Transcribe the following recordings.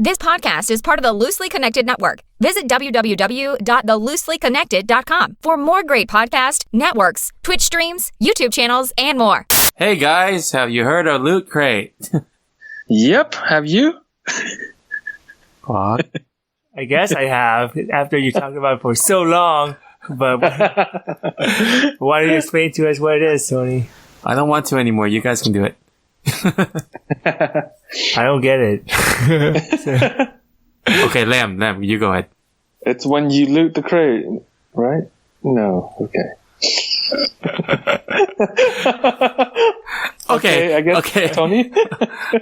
This podcast is part of the Loosely Connected Network. Visit www.thelooselyconnected.com for more great podcast networks, Twitch streams, YouTube channels, and more. Hey guys, have you heard of Loot Crate? Yep, have you? What? I guess I have, after you talked about it for so long. But why don't you explain to us what it is, Tony? I don't want to anymore. You guys can do it. I don't get it. Okay, Lamb, you go ahead. It's when you loot the crate, right? No, okay. Okay, I guess, okay. Tony?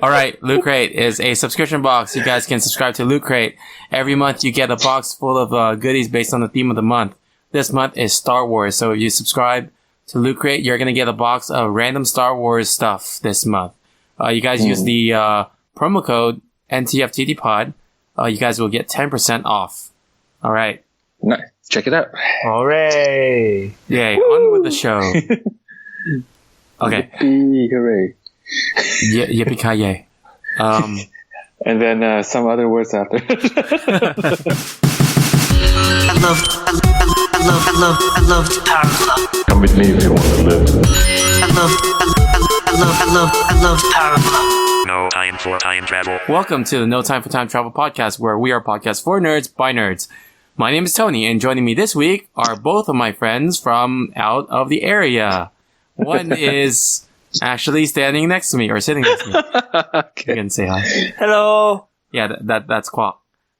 All right, Loot Crate is a subscription box. You guys can subscribe to Loot Crate. Every month you get a box full of goodies based on the theme of the month. This month is Star Wars, so if you subscribe to Loot Crate, you're going to get a box of random Star Wars stuff this month. You guys use the promo code NTFTT pod. You guys will get 10% off. All right. Nice. Check it out. Hooray! Yay, on with the show. Okay. Yippee, hooray. Yippee-ki-yay. And then some other words after. I love the Power Club. Come with me if you want to live. I love the Power Club. No time for time travel. Welcome to the No Time for Time Travel podcast, where we are a podcast for nerds by nerds. My name is Tony, and joining me this week are both of my friends from out of the area. One is actually standing next to me, or sitting next to me. Okay. You can say hi. Hello! Yeah, that's Quack.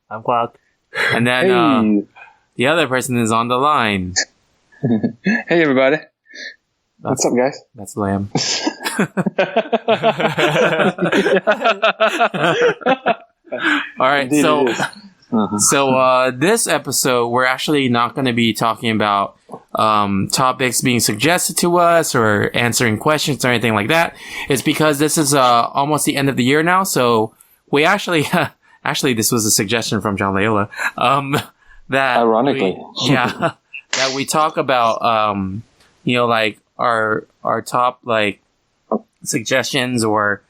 I'm Quack. And then the other person is on the line. Hey, everybody. What's up, guys? That's Lamb. All right, Indeed so it is. this episode we're actually not going to be talking about topics being suggested to us or answering questions or anything like that. It's because this is almost the end of the year now, so we actually this was a suggestion from John Layola. That Ironically. that we talk about like our top like suggestions or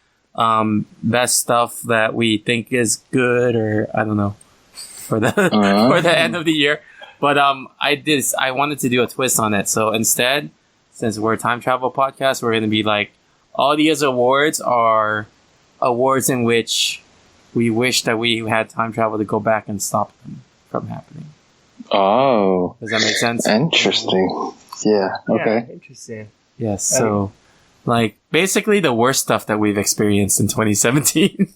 best stuff that we think is good, or I don't know, for the for the end of the year. But I wanted to do a twist on it. So instead, since we're a time travel podcast, we're going to be like, all these awards are awards in which we wish that we had time travel to go back and stop them from happening. Oh. Does that make sense? Interesting. Yeah, okay. Yeah, interesting. Yes. So, like, basically the worst stuff that we've experienced in 2017.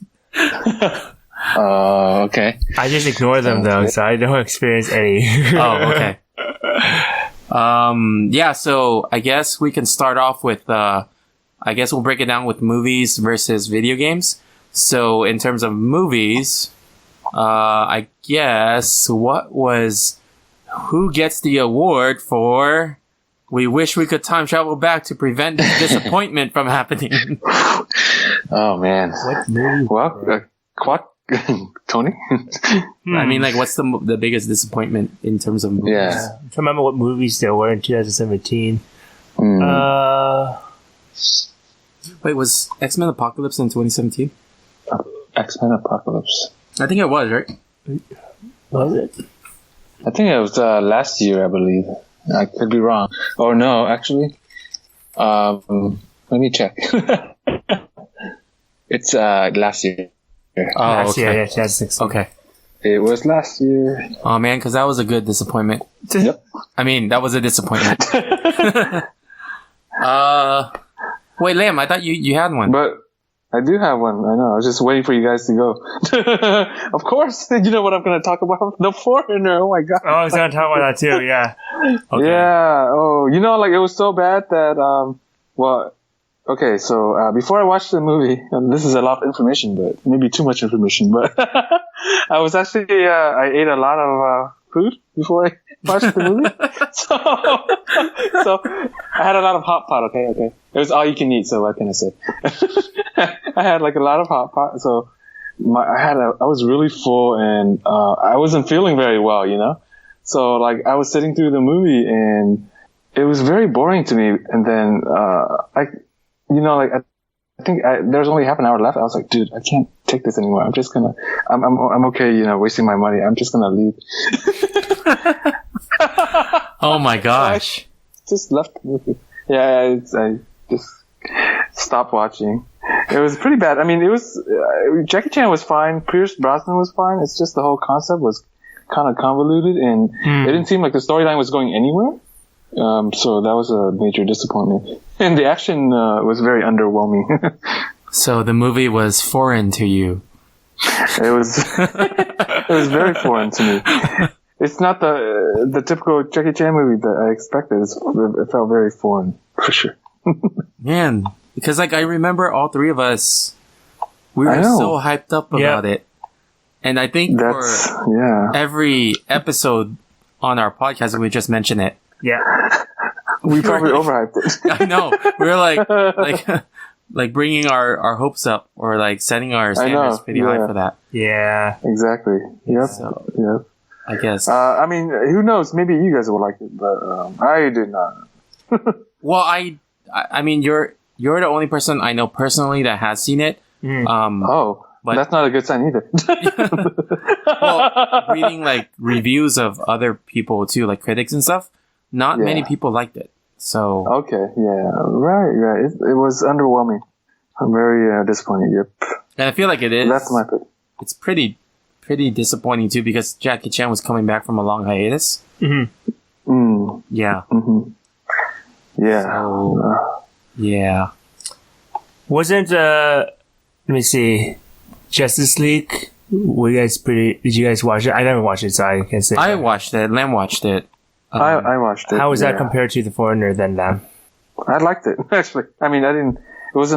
Okay. I just ignore them, though, so I don't experience any. Oh, okay. Yeah, so I guess we can start off with, I guess we'll break it down with movies versus video games. So, in terms of movies, I guess, who gets the award for we wish we could time travel back to prevent this disappointment from happening? Oh, man. What movie? Well, what? Tony? I mean, like, what's the biggest disappointment in terms of movies? Yeah. I'm trying to remember what movies there were in 2017. Wait, was X-Men Apocalypse in 2017? X-Men Apocalypse. I think it was, right? Was it? I think it was last year, I believe. I could be wrong. Oh, no, actually. Let me check. It's last year. Oh, okay. Yeah, 2016. Okay. It was last year. Oh, man, because that was a good disappointment. Yep. I mean, that was a disappointment. Wait, Liam, I thought you had one. But I do have one. I know. I was just waiting for you guys to go. Of course. You know what I'm going to talk about? The Foreigner. Oh, my God. Oh, I was going to talk about that, too, yeah. Okay. Yeah. Oh, you know, like, it was so bad that, okay, so before I watched the movie, and this is a lot of information, but maybe too much information, but I was actually, I ate a lot of food before I watched the movie. so I had a lot of hot pot, okay? It was all you can eat, so what can I say? I had like a lot of hot pot, so I was really full, and I wasn't feeling very well, you know? So like I was sitting through the movie, and it was very boring to me, and then I think there's only half an hour left. I was like, dude, I take this anymore. I'm okay, wasting my money. I'm just gonna leave. Oh my gosh. Just left the movie. Yeah, I just stopped watching. It was pretty bad. I mean, it was Jackie Chan was fine. Pierce Brosnan was fine. It's just the whole concept was kind of convoluted, and it didn't seem like the storyline was going anywhere. So that was a major disappointment. And the action was very underwhelming. So the movie was foreign to you. It was it was very foreign to me. It's not the typical Jackie Chan movie that I expected. It felt very foreign, for sure. Man, because like I remember all three of us, we were so hyped up about it. And I think for every episode on our podcast, we just mentioned it. Yeah. We probably overhyped it. I know. We were like bringing our hopes up, or like setting our standards pretty high for that. Yeah. Exactly. Yep. So, yep. I guess. I mean, who knows? Maybe you guys will like it, but I did not. Well, I mean, you're the only person I know personally that has seen it. But that's not a good sign either. Well, reading like reviews of other people too, like critics and stuff, not many people liked it. So okay, right. It was underwhelming. I'm very disappointed. Yep. And I feel like it is. That's my pick. It's pretty disappointing too, because Jackie Chan was coming back from a long hiatus. Yeah. Yeah. So, yeah. Wasn't let me see, Justice League? Did you guys watch it? I never watched it, so I can't say. I watched it. Lam watched it. I watched it. How was that compared to The Foreigner then, Lam? I liked it, actually. I mean, it was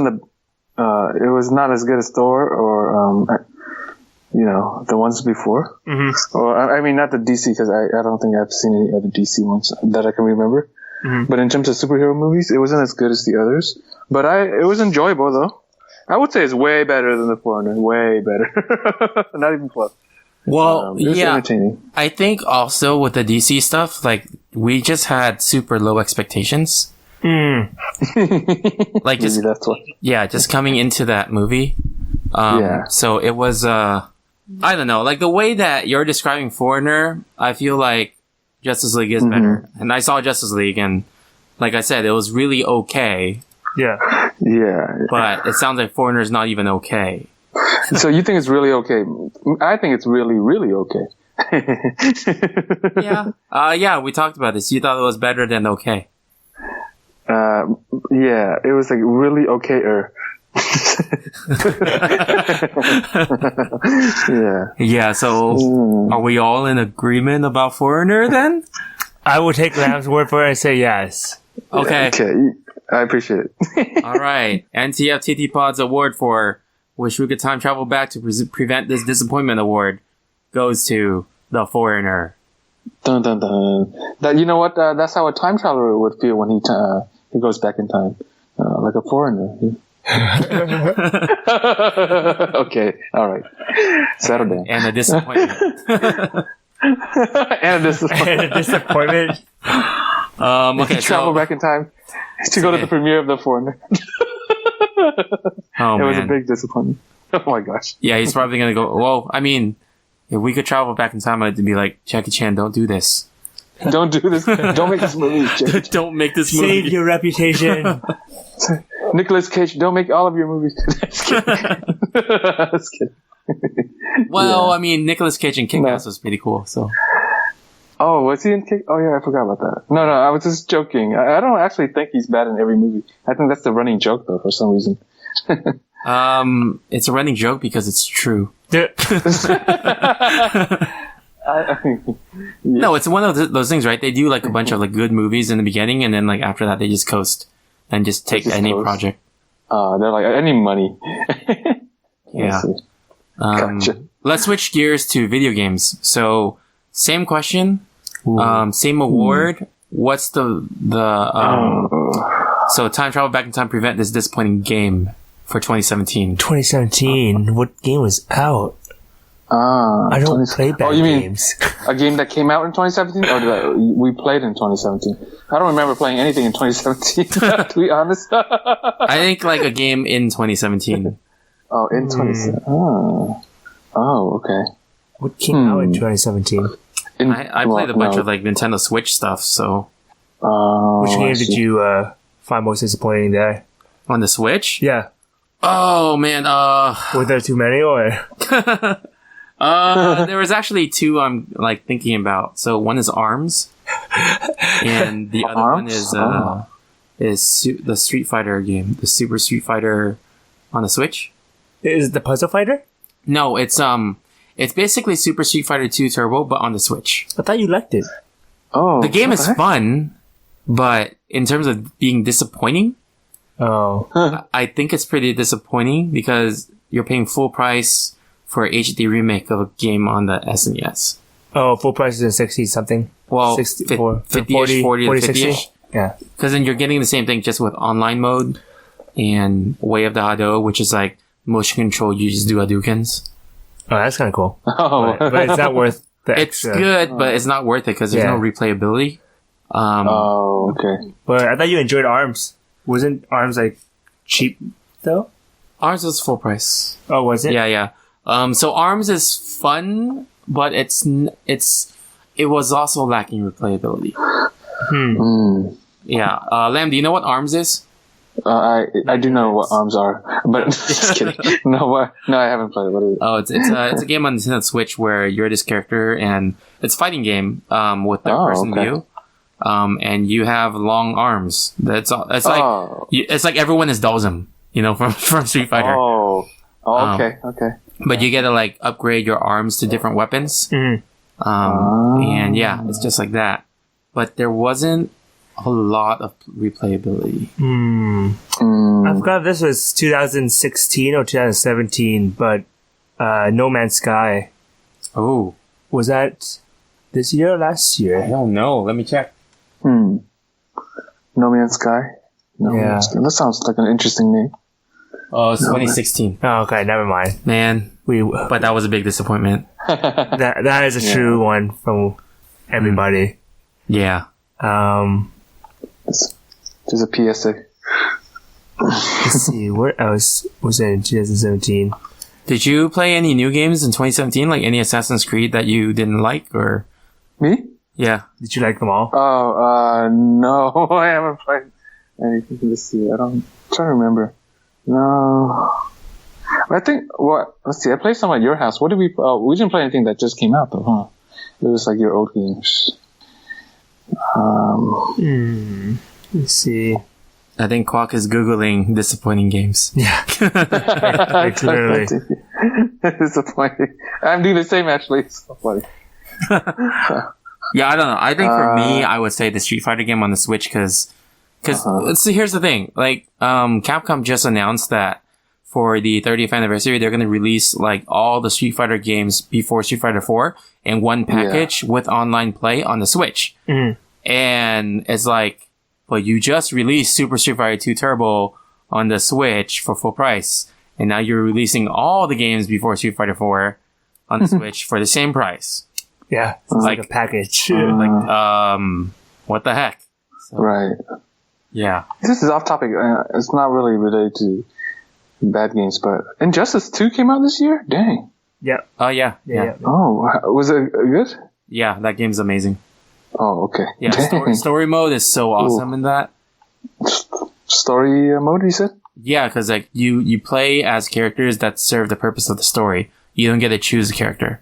not as good as Thor or, the ones before. Or, I mean, not the DC, because I don't think I've seen any other DC ones that I can remember. But in terms of superhero movies, it wasn't as good as the others. But it was enjoyable, though. I would say it's way better than The Foreigner. Way better. Not even close. Well, it was entertaining. I think also with the DC stuff, like, we just had super low expectations. Like, just, maybe that's why. Yeah, just coming into that movie. So it was, I don't know, like the way that you're describing Foreigner, I feel like Justice League is better. And I saw Justice League, and like I said, it was really okay. Yeah. But it sounds like Foreigner is not even okay. So you think it's really okay? I think it's really, really okay. Yeah, we talked about this. You thought it was better than okay. Yeah, it was like really okay-er. Yeah, so are we all in agreement about Foreigner then? I will take Lamb's word for it and say yes. Okay. I appreciate it. All right. NTFTT Pod's award for Wish We Could Time Travel Back to Prevent This Disappointment award goes to The Foreigner. Dun dun dun. You know what? That's how a time traveler would feel when he goes back in time, like a foreigner. Okay, all right. Settle down. And a disappointment. And a disappointment. Okay, travel back in time to go to the premiere of The Foreigner. It was a big disappointment. Oh my gosh. Yeah, he's probably gonna go. Well, I mean, if we could travel back in time, I'd be like, Jackie Chan, don't do this. Don't do this. Don't make this movie, Jackie. Don't make this movie. Save your reputation. Nicolas Cage, don't make all of your movies. Just kidding. Well, I mean, Nicolas Cage in Kick-Ass was pretty cool, so. Oh, was he in Kick? Oh yeah, I forgot about that. No, I was just joking. I don't actually think he's bad in every movie. I think that's the running joke, though, for some reason. It's a running joke because it's true. No, it's one of those things, right? They do like a bunch of like good movies in the beginning, and then like after that, they just coast and just take any project. They're like, any money. Yeah. Gotcha. Let's switch gears to video games. So, same question, same award. What's the so time travel back in time, prevent this disappointing game for 2017? 2017. What game was out? I don't play bad games. A game that came out in 2017, or that we played in 2017? I don't remember playing anything in 2017. To be honest, I think like a game in 2017. Oh, in 2017. Oh, okay. What came out in 2017? I played a bunch of like Nintendo Switch stuff. So Which game did you find most disappointing there? on the Switch, Yeah. oh man, Were there too many or? there was actually two I'm like thinking about. So one is Arms, and the other one is the Street Fighter game, the Super Street Fighter on the Switch. Is it the Puzzle Fighter? No, it's basically Super Street Fighter 2 Turbo, but on the Switch. I thought you liked it. Oh, The game what is the heck? fun, but in terms of being disappointing, Oh. I think it's pretty disappointing because you're paying full price for a HD remake of a game on the SNES. Oh, full price is in 60 something. Well, 64, 50-ish, 40 to 50-ish. Yeah. Because then you're getting the same thing just with online mode and Way of the Hado, which is like motion control, you just do Hadoukens. Oh, that's kind of cool. Oh, But it's not worth the It's extra. good, but it's not worth it because there's Yeah. no replayability. oh, okay. But I thought you enjoyed Arms. Wasn't Arms like cheap though? Arms was full price. Oh, was it? Yeah. So Arms is fun, but it was also lacking replayability. Yeah. Lamb, do you know what Arms is? I do know what arms are, but just kidding. No, I haven't played it. What is it? Oh, it's a game on Nintendo Switch where you're this character and it's a fighting game with third person okay. view. And you have long arms. It's like Oh. it's like everyone is Dhalsim, from Street Fighter. Oh, okay. But you get to like upgrade your arms to different weapons. Mhm. And yeah, it's just like that. But there wasn't a lot of replayability. I forgot if this was 2016 or 2017, but No Man's Sky. Oh, Was that this year or last I year? don't know. Let me check. No Man's Sky. No Yeah. Man's Sky. That sounds like an interesting name. Oh, it's 2016. Oh, okay, never mind. Man, but that was a big disappointment. That is a true one from everybody. Yeah. There's a PSA. Let's see, where else was it in 2017? Did you play any new games in 2017? Like any Assassin's Creed that you didn't like, or Me? yeah? Did you like them all? Oh, no, I haven't played anything this year. I'm trying to remember. No. I think, let's see, I played some at your house. What did we didn't play anything that just came out though, huh? It was like your old games. Let's see. I think Quack is googling disappointing games. Yeah. Like, literally. Disappointing. I'm doing the same actually. It's so funny. Yeah, I don't know. I think for me, I would say the Street Fighter game on the Switch because here's the thing. Like, Capcom just announced that for the 30th anniversary, they're going to release like all the Street Fighter games before Street Fighter 4 in one package with online play on the Switch. And it's like, well, you just released Super Street Fighter 2 Turbo on the Switch for full price. And now you're releasing all the games before Street Fighter 4 on the Switch for the same price. Yeah. It's like a package. What the heck? So, Right. yeah. This is off topic. It's not really related to bad games, but Injustice 2 came out this year? Dang. Yeah. Oh, yeah. Oh, was it good? Yeah, that game's amazing. Oh, okay. Yeah, Dang. story mode is so awesome in that. Story mode, you said? Yeah, because like you play as characters that serve the purpose of the story. You don't get to choose a character.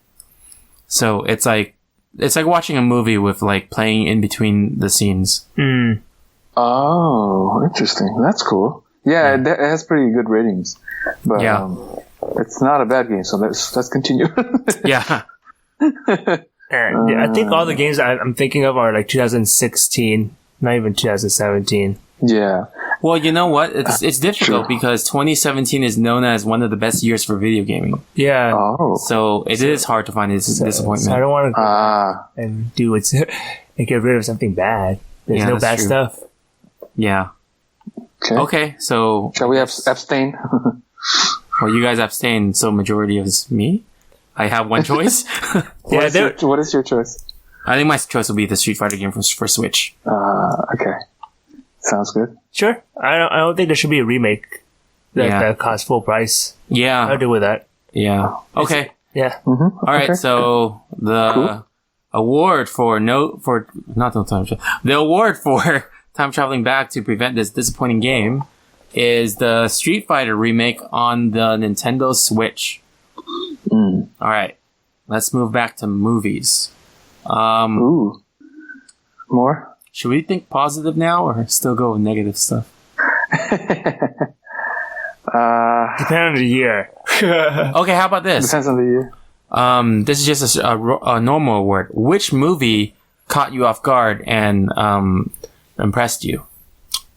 So it's like watching a movie with like playing in between the scenes. Oh, interesting. That's cool. Yeah, it has pretty good ratings. But it's not a bad game, so let's continue. Yeah. I think all the games I'm thinking of are like 2016, not even 2017. Yeah. Well, you know what? It's difficult because 2017 is known as one of the best years for video gaming. Yeah. Oh. So it is hard to find this disappointment. So I don't want to Ah. and do it and get rid of something bad. There's Yeah, no that's bad true. stuff. Yeah. Okay. So Shall we abstain? well, you guys abstain. So majority is me. I have one choice. Yeah, What is your choice? I think my choice will be the Street Fighter game for Switch. Okay. Sounds good. sure. I don't think there should be a remake. that cost full price. I'll Yeah. deal with that. Yeah. Okay. Yeah. Mm-hmm. All right. So the award for the award for time traveling back to prevent this disappointing game is the Street Fighter remake on the Nintendo Switch. Mm. All right. Let's move back to movies. Ooh. More? Should we think positive now or still go with negative stuff? Depending on the year. Okay, how about this? Depends on the year. This is just a normal award. Which movie caught you off guard and impressed you?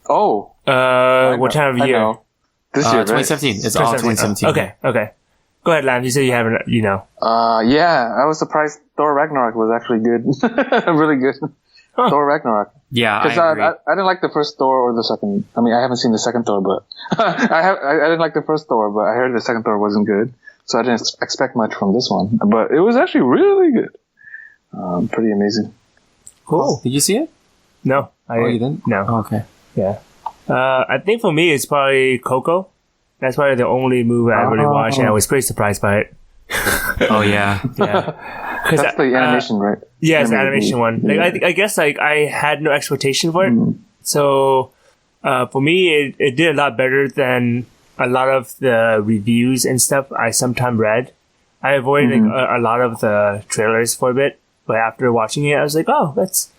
Oh. What time of I year? know. This year, right? 2017. It's all 2017. Okay. Go ahead, Lam. You said you haven't, Yeah, I was surprised Thor Ragnarok was actually good. Really good. Thor Ragnarok. Yeah, Because I agree. I didn't like the first Thor or the second. I mean, I haven't seen the second Thor, but I didn't like the first Thor, but I heard the second Thor wasn't good. So I didn't expect much from this one. But it was actually really good. Pretty amazing. Cool. Did you see it? No. Oh, you didn't? No. Oh, okay. Yeah. I think for me, it's probably Coco. That's probably the only movie I really watched, and I was pretty surprised by it. Oh, yeah. Yeah. That's the animation, right? Yeah, it's the Animated animation one. movie. Like, I guess like I had no expectation for it. So for me, it did a lot better than a lot of the reviews and stuff I sometimes read. I avoided a lot of the trailers for a bit, but after watching it, I was like, oh, that's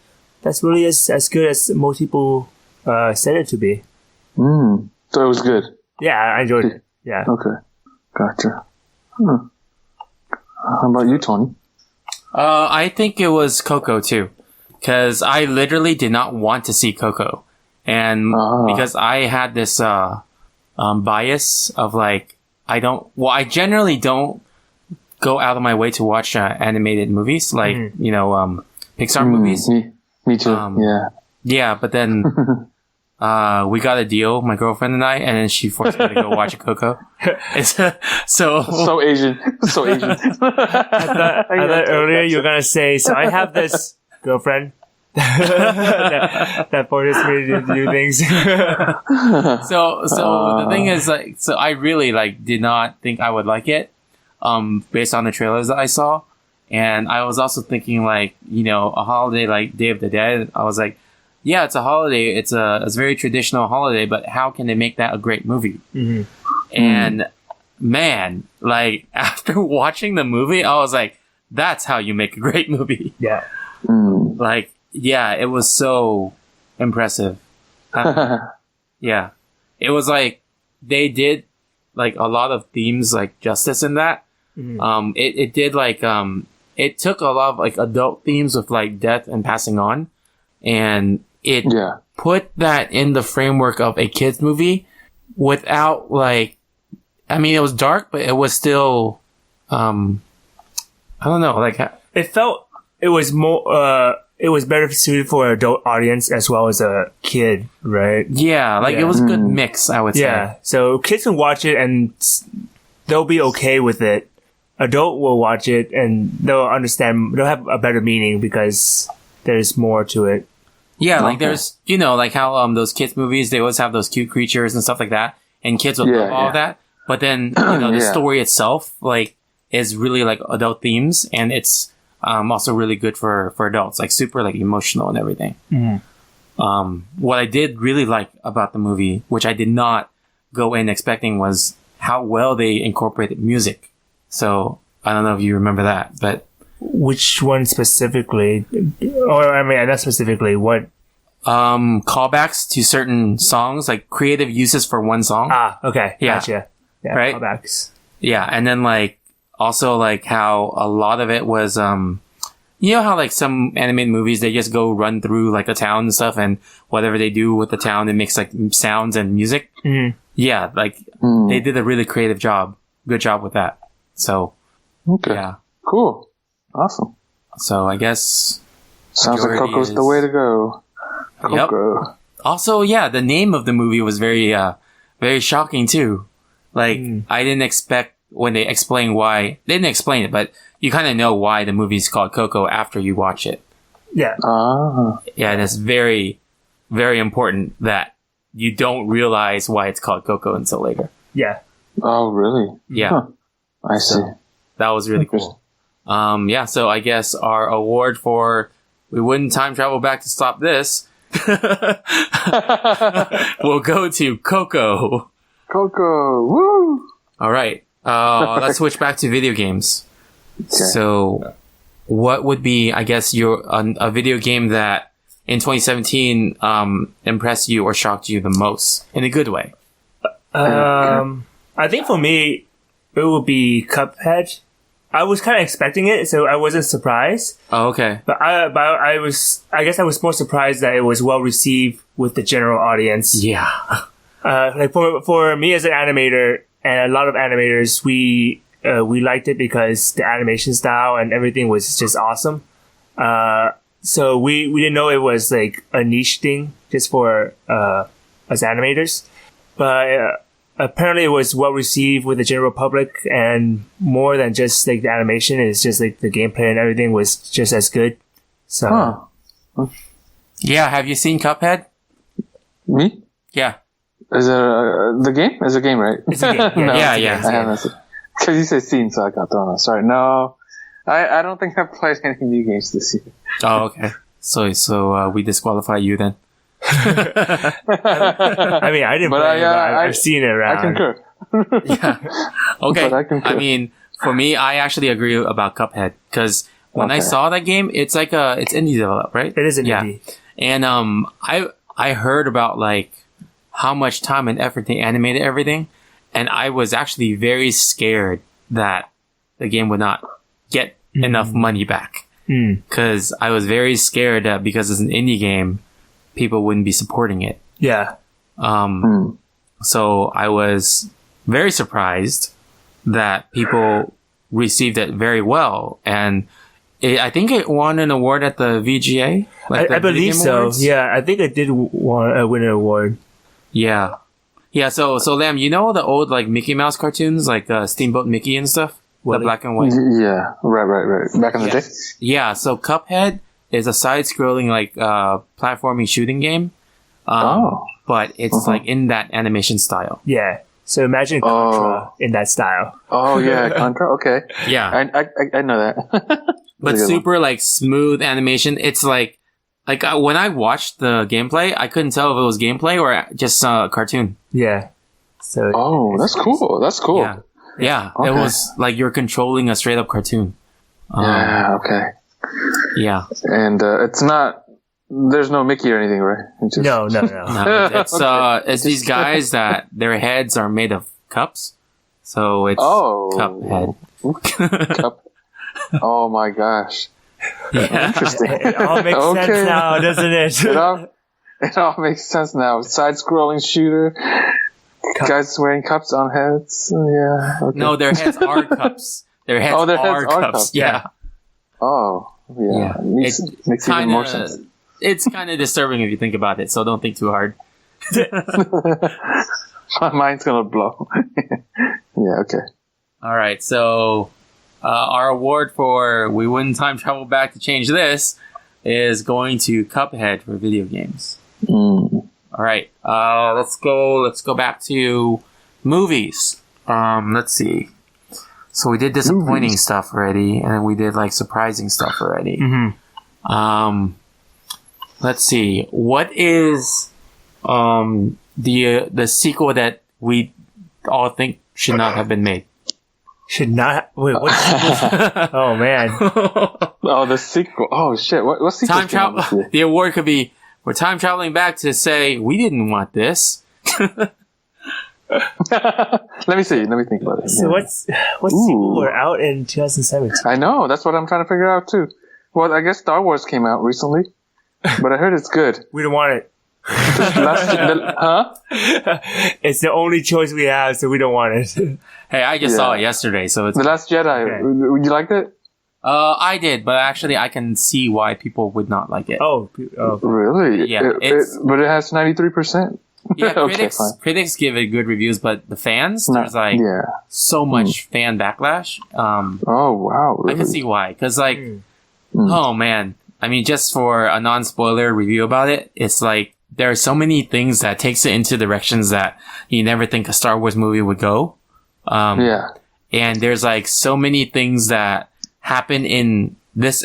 really as good as most people said it to be. So it was good. Yeah, I enjoyed it. Yeah. Okay. Gotcha. How about you, Tony? I think it was Coco too, because I literally did not want to see Coco, and because I had this bias of like I generally don't go out of my way to watch animated movies like Pixar movies. Me too. Yeah, but then we got a deal, my girlfriend and I, and then she forced me to go watch Coco. It's, So Asian. So Asian. I thought earlier you were gonna say, so I have this girlfriend that forces me to do things. So the thing is, like, so I really did not think I would like it, based on the trailers that I saw, and I was also thinking a holiday like Day of the Dead. I was like, yeah, it's a holiday. It's a very traditional holiday, but how can they make that a great movie? Mm-hmm. And man, after watching the movie, I was like, that's how you make a great movie. Yeah. Yeah, it was so impressive. Yeah. It was they did a lot of themes justice in that. Mm-hmm. It did it took a lot of adult themes with death and passing on, and it put that in the framework of a kids movie without I mean, it was dark, but it was still I don't know, it felt it was more it was better suited for an adult audience as well as a kid, right? Yeah, it was a good mix, I would say. Yeah, so kids can watch it and they'll be okay with it. Adult will watch it and they'll understand, they'll have a better meaning because there's more to it. Yeah, there's, how those kids movies, they always have those cute creatures and stuff like that, and kids will love all of that. But then, the story itself, is really adult themes, and it's also really good for adults, super emotional and everything. Mm-hmm. What I did really like about the movie, which I did not go in expecting, was how well they incorporated music. So I don't know if you remember that, but which one specifically? Or I mean, not specifically. What? Callbacks to certain songs, creative uses for one song. Ah, okay, yeah. Gotcha. Yeah, right. Callbacks. Yeah, and then also how a lot of it was how some animated movies, they just go run through a town and stuff, and whatever they do with the town, it makes sounds and music. Mm-hmm. Yeah, they did a really creative job. Good job with that. So okay, yeah, cool, awesome. So I guess sounds like Coco's the way to go. Coco. Yep. Also, yeah, the name of the movie was very very shocking too. I didn't expect when they explain why. They didn't explain it, but you kind of know why the movie's called Coco after you watch it. Yeah. Yeah, and it's very, very important that you don't realize why it's called Coco until later. Yeah. Oh, really? Yeah. Huh. I see. So, that was really cool. Yeah, so I guess our award for we wouldn't time travel back to stop this will go to Coco. Coco, woo! All right. Let's switch back to video games. Okay. So, what would be, I guess, a video game that in 2017 impressed you or shocked you the most in a good way? I think for me, it would be Cuphead. I was kind of expecting it, so I wasn't surprised. Oh, okay. But I guess I was more surprised that it was well received with the general audience. Yeah. Like for me as an animator and a lot of animators, we liked it because the animation style and everything was just awesome. So we didn't know it was like a niche thing just for us animators, but apparently it was well received with the general public, and more than just like the animation, it's just like the gameplay and everything was just as good. So Yeah, have you seen Cuphead? Me? Yeah. Is it the game? It's a game, right? it's a game. No, Yeah, it's a yeah. game. I haven't seen. Because you said seen, so I got thrown off. Sorry. No, I don't think I've played any new games this year. Oh, okay. So we disqualify you then. I mean, I didn't But play it, but I- I've seen it around. I concur. Yeah. Okay. But I concur. I mean, for me, I actually agree about Cuphead because when I Okay. saw that game, it's like it's indie developed, right? It is an Yeah. indie. And I heard about like how much time and effort they animated everything, and I was actually very scared that the game would not get enough money back because I was very scared that because it's an indie game, people wouldn't be supporting it. Yeah. So I was very surprised that people received it very well, and I think it won an award at the VGA. Like the I Video believe Game so. Awards. Yeah, I think it did win an award. Yeah. Yeah, so Lam, you know the old like Mickey Mouse cartoons, like Steamboat Mickey and stuff? What? The black and white? Yeah, right. Back in the day. Yeah, so Cuphead is a side-scrolling like platforming shooting game. But it's like in that animation style. Yeah. So imagine Contra in that style. Oh yeah, Contra. Okay, Yeah. I know that. But That's a good super like smooth animation. It's like when I watched the gameplay, I couldn't tell if it was gameplay or just a cartoon. Yeah. So Oh, that's cool. That's cool. Yeah. Yeah. It Okay. was like you're controlling a straight up cartoon. Yeah, okay. Yeah. And it's not. There's no Mickey or anything, right? It's just- no. No, it's these guys that their heads are made of cups. So it's Cuphead. Cup. Oh my gosh. Yeah. Interesting. It all makes sense Okay. now, doesn't it? It all makes sense now. Side-scrolling shooter. Guys wearing cups on heads. Yeah. Okay. No, their heads are cups. Their heads, Oh, their are, heads are cups. cups. Yeah. Oh, yeah. Yeah. Makes even more sense. It's kind of disturbing if you think about it, so don't think too hard. My mind's gonna blow. Yeah. Okay. All right, so our award for we wouldn't time travel back to change this is going to Cuphead for video games. All right, let's go back to movies. Let's see. So we did disappointing stuff already, and we did like surprising stuff already. Let's see. What is the sequel that we all think should not have been made? Should not. Wait, what? Oh man. Oh, the sequel. Oh shit. What sequel? Time travel. The award could be we're time traveling back to say we didn't want this. Let me see. Let me think about it. So Yeah. what sequel were out in 2017? I know. That's what I'm trying to figure out too. Well, I guess Star Wars came out recently, but I heard it's good. We don't want it. Huh? It's the only choice we have, so we don't want it. Hey, I just saw it yesterday, so it's The Last Jedi. Okay. Would you like it? I did, but actually I can see why people would not like it. Oh, Really? Yeah, But it has 93%. Yeah, Okay, fine. critics give it good reviews, but the fans, there's like Yeah. so much fan backlash. Oh wow. Really? I can see why, because like, oh man, I mean, just for a non-spoiler review about it, it's like there are so many things that takes it into directions that you never think a Star Wars movie would go. And there's like so many things that happen in this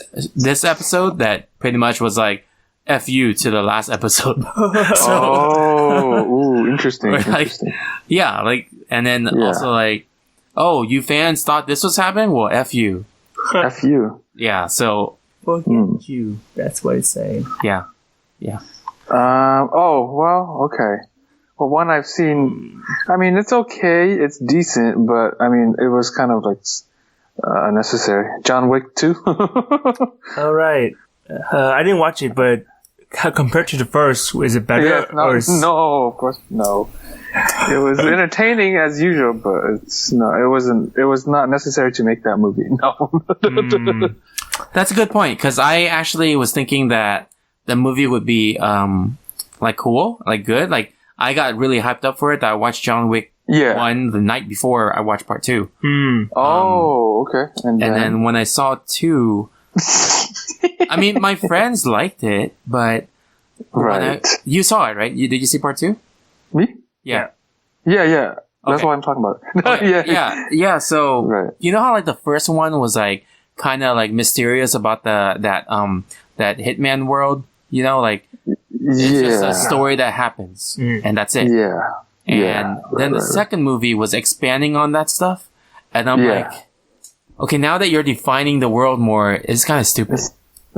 episode that pretty much was like F you to the last episode. Interesting. Like, Interesting. yeah, like, and then also like, oh, you fans thought this was happening? Well, F you. F you. Yeah, so. Fuck you. That's what it's saying. Yeah. Okay. Well, one I've seen, I mean, it's okay, it's decent, but I mean, it was kind of like unnecessary. John Wick 2. All right. I didn't watch it, but compared to the first, is it better? No, of course, no. It was entertaining as usual, but it was not necessary to make that movie. No. That's a good point, because I actually was thinking that the movie would be, like cool, like good. Like, I got really hyped up for it that I watched John Wick 1 the night before I watched part 2. Okay. And then when I saw 2, I mean, my friends liked it, but you saw it, right? Did you see part 2? Me? Yeah. Yeah. That's what I'm talking about. Okay. Yeah. So, you know how like the first one was like kind of like mysterious about that Hitman world, you know, like it's just a story that happens and that's it. Yeah. And then the second movie was expanding on that stuff. And I'm like, okay, now that you're defining the world more, it's kind of stupid.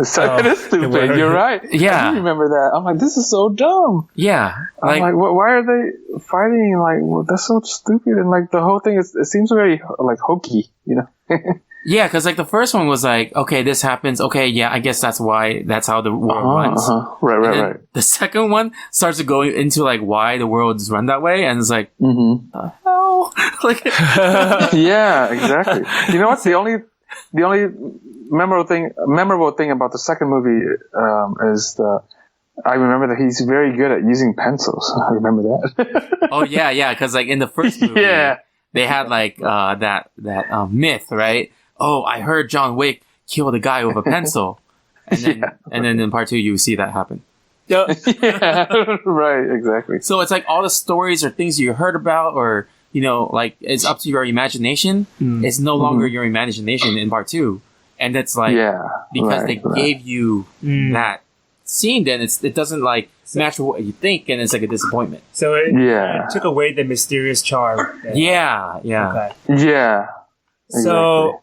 It is stupid. You're right. Yeah. I do remember that. I'm like, this is so dumb. Yeah. I'm like, why are they fighting? Like, well, that's so stupid. And like, the whole thing it seems very like hokey, you know? Yeah, because like the first one was like, okay, this happens. Okay, yeah, I guess that's how the world runs. Right. The second one starts to go into like why the world is run that way, and it's like, the hell? Like, yeah, exactly. You know what's the only memorable thing about the second movie is I remember that he's very good at using pencils. I remember that. Oh yeah, because like in the first movie, they had like that myth, right? Oh, I heard John Wick kill the guy with a pencil, and then in part 2 you see that happen. Yeah, right, exactly. So it's like all the stories or things you heard about, or you know, like it's up to your imagination. It's no longer your imagination in part 2, and it's like because they gave you that scene, then it doesn't like match what you think, and it's like a disappointment. So it took away the mysterious charm. Yeah. Okay. Yeah. Exactly. So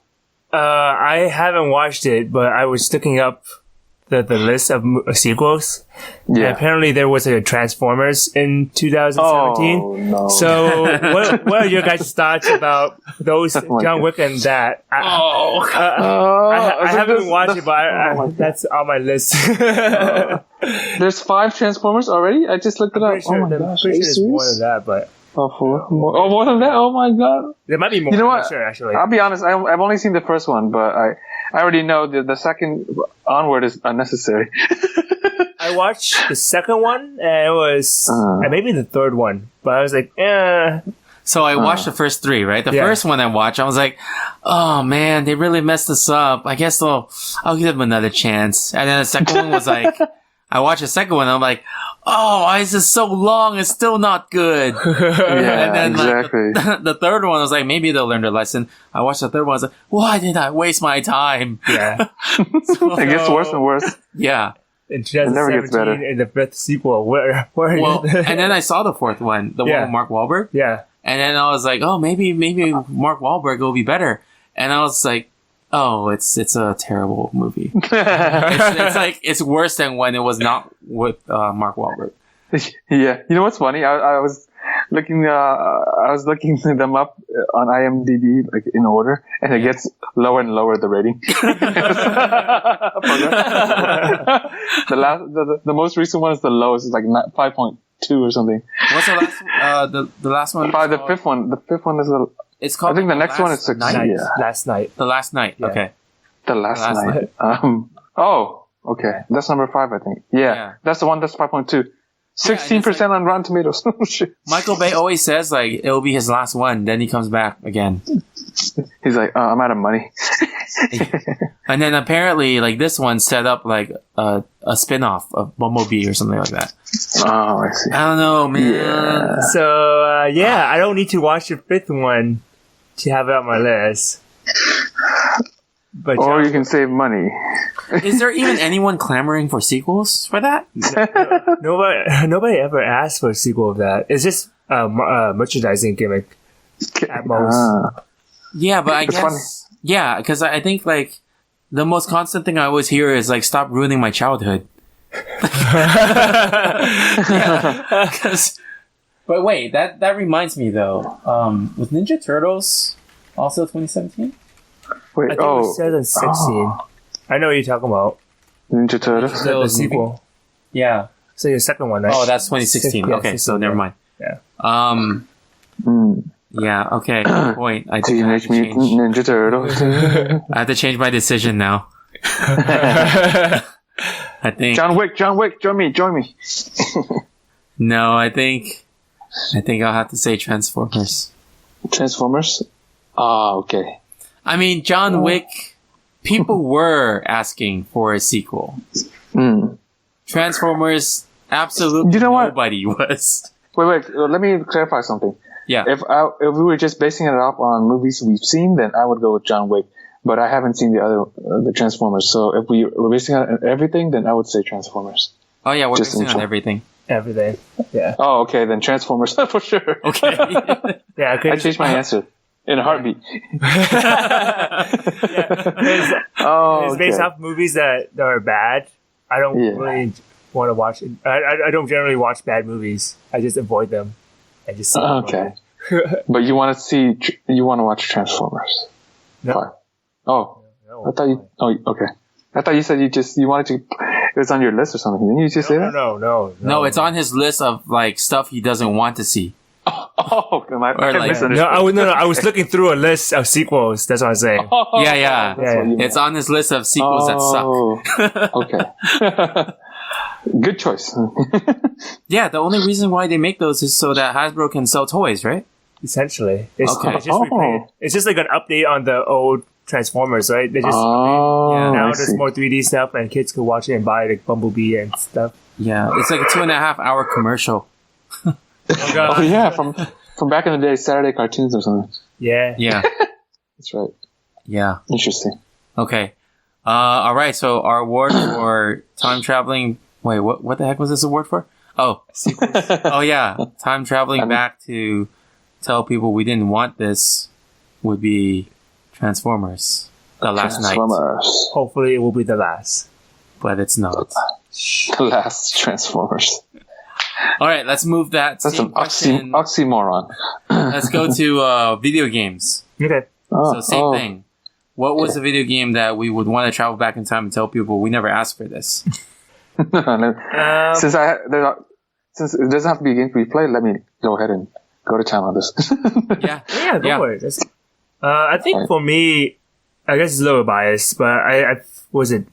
I haven't watched it, but I was looking up the list of sequels. Yeah. And apparently there was a Transformers in 2017. Oh, no. So what are your guys' thoughts about those John Wick and that? I haven't watched it, but that's on my list. There's 5 Transformers already? I just looked it up. Sure, there's more than that, but... more than that? Oh my god. There might be more. You know what? Sure, actually. I'll be honest, I've only seen the first one, but I already know that the second onward is unnecessary. I watched the second one, and it was and maybe the third one, but I was like, So I watched the first 3, right? The first one I watched, I was like, oh man, they really messed this up. I guess I'll give them another chance. And then the second one was like, I watched the second one, and I'm like, oh, why is this so long? It's still not good. Yeah, and then exactly. like, the third one, I was like, maybe they'll learn their lesson. I watched the third one, I was like, why did I waste my time? Yeah. It gets worse and worse. Yeah. In 2017, in the 5th sequel, where are you? And then I saw the 4th one, the one with Mark Wahlberg. Yeah. And then I was like, oh, maybe Mark Wahlberg will be better. And I was like, oh, it's a terrible movie. it's like, it's worse than when it was not with Mark Wahlberg. Yeah. You know what's funny? I was looking them up on IMDb, like in order, and it gets lower and lower, the rating. The most recent one is the lowest. It's like 5.2 or something. What's the last the last one? The fifth one. The fifth one is it's called. I think the next one is 6. Yeah. Last Night. The Last Night. Yeah. Okay. The last night. Oh, okay. That's number 5, I think. Yeah. That's the one that's 5.2. 16% on Rotten Tomatoes. Shit. Michael Bay always says like it'll be his last one, then he comes back again. He's like, I'm out of money. And then apparently like this one set up like a spin-off of Bumblebee or something like that. Oh, I see. I don't know, man. Yeah. So, I don't need to watch the fifth one to have it on my list. But Or you can save money. Is there even anyone clamoring for sequels for that? nobody ever asked for a sequel of that. It's just a merchandising gimmick at most. Yeah, but I It's guess funny. yeah, because I think like the most constant thing I always hear is like stop ruining my childhood. Yeah, 'cause- but wait, that reminds me though. Was Ninja Turtles also 2017? Wait, I think it was 2016. I know what you're talking about. Ninja Turtles. Ninja The Turtles sequel. Yeah. So your second one, right? Oh, that's 2016. Yeah, Okay, so 16, never yeah. mind. Yeah. Yeah. Okay. Good point. I think I have, Teenage to Mutant change, Ninja Turtles. I have to change my decision now. I think John Wick, join me. no. I think I'll have to say Transformers. Transformers? Ah, okay. I mean, John Wick. People were asking for a sequel. Transformers. Absolutely You know what? nobody was. Wait, let me clarify something. Yeah. If we were just basing it off on movies we've seen, then I would go with John Wick. But I haven't seen the Transformers, so if we were basing it on everything, then I would say Transformers. Oh yeah, we're Just basing on intro. everything. Everything. Yeah. Oh, okay, then Transformers for sure. Okay. Yeah, I changed my answer in a heartbeat. Oh, It's based okay. off movies that are bad. I don't Yeah. really want to watch it. I don't generally watch bad movies. I just avoid them. I just see them. Okay. But you want to watch Transformers? No. Fine. Oh, No, I thought you. Oh, okay. I thought you said you wanted to. It was on your list or something. Didn't you just say that? No, it's on his list of like stuff he doesn't want to see. Oh, I Or like- misunderstood. I was looking through a list of sequels. That's what I'm saying. Oh, Yeah, yeah. that's what you It's on his list of sequels that suck. Oh, okay. Good choice. Yeah, the only reason why they make those is so that Hasbro can sell toys, right? Essentially, it's, Okay. it's just replayed. It's just like an update on the old Transformers, right? They just Oh, Yeah, now I there's see. more 3D stuff, and kids could watch it and buy like Bumblebee and stuff. Yeah, it's like a 2.5-hour commercial. Oh, God. Oh yeah, from back in the day, Saturday cartoons or something. Yeah. Yeah, That's right. yeah. Interesting. Okay. All right. So our award for time traveling. Wait, what the heck was this award for? Oh, oh yeah, time traveling back to tell people we didn't want this would be Transformers. The last night, Transformers. Hopefully, it will be the last. but it's not. The last Transformers. All right, let's move that That's same an question. oxymoron. Let's go to video games. Okay. So same thing. What was a video game that we would want to travel back in time and tell people we never asked for this? Since it doesn't have to be a game we play, let me go ahead and go to town on this. Yeah, Yeah, go for it. I think for me, I guess it's a little biased, but I was it.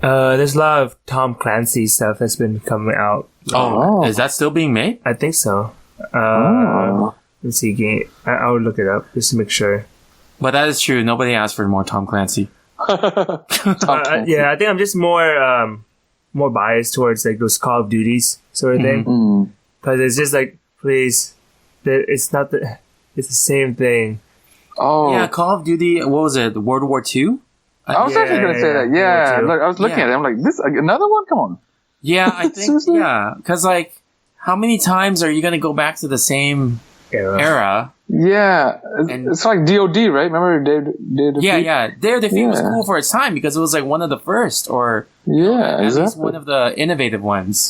There's a lot of Tom Clancy stuff that's been coming out. Oh, is that still being made? I think so. Oh. Let's see, game. I'll look it up just to make sure. But that is true. Nobody asked for more Tom Clancy. Yeah, I think I'm just more biased towards like those Call of Duties sort of thing, because it's just like, please, it's not it's the same thing. Oh. Yeah, Call of Duty. What was it? World War II? I was actually going to say that. Yeah. Me too. Look, I was looking Yeah. at it. I'm like, this another one? Come on. Yeah, I think. Seriously? Yeah, because like, how many times are you gonna go back to the same era? Yeah. And- It's like DOD, right? Remember Dare Yeah, yeah. Dare Defeat was Yeah. cool for its time because it was like one of the first, or Yeah, at least exactly. one of the innovative ones.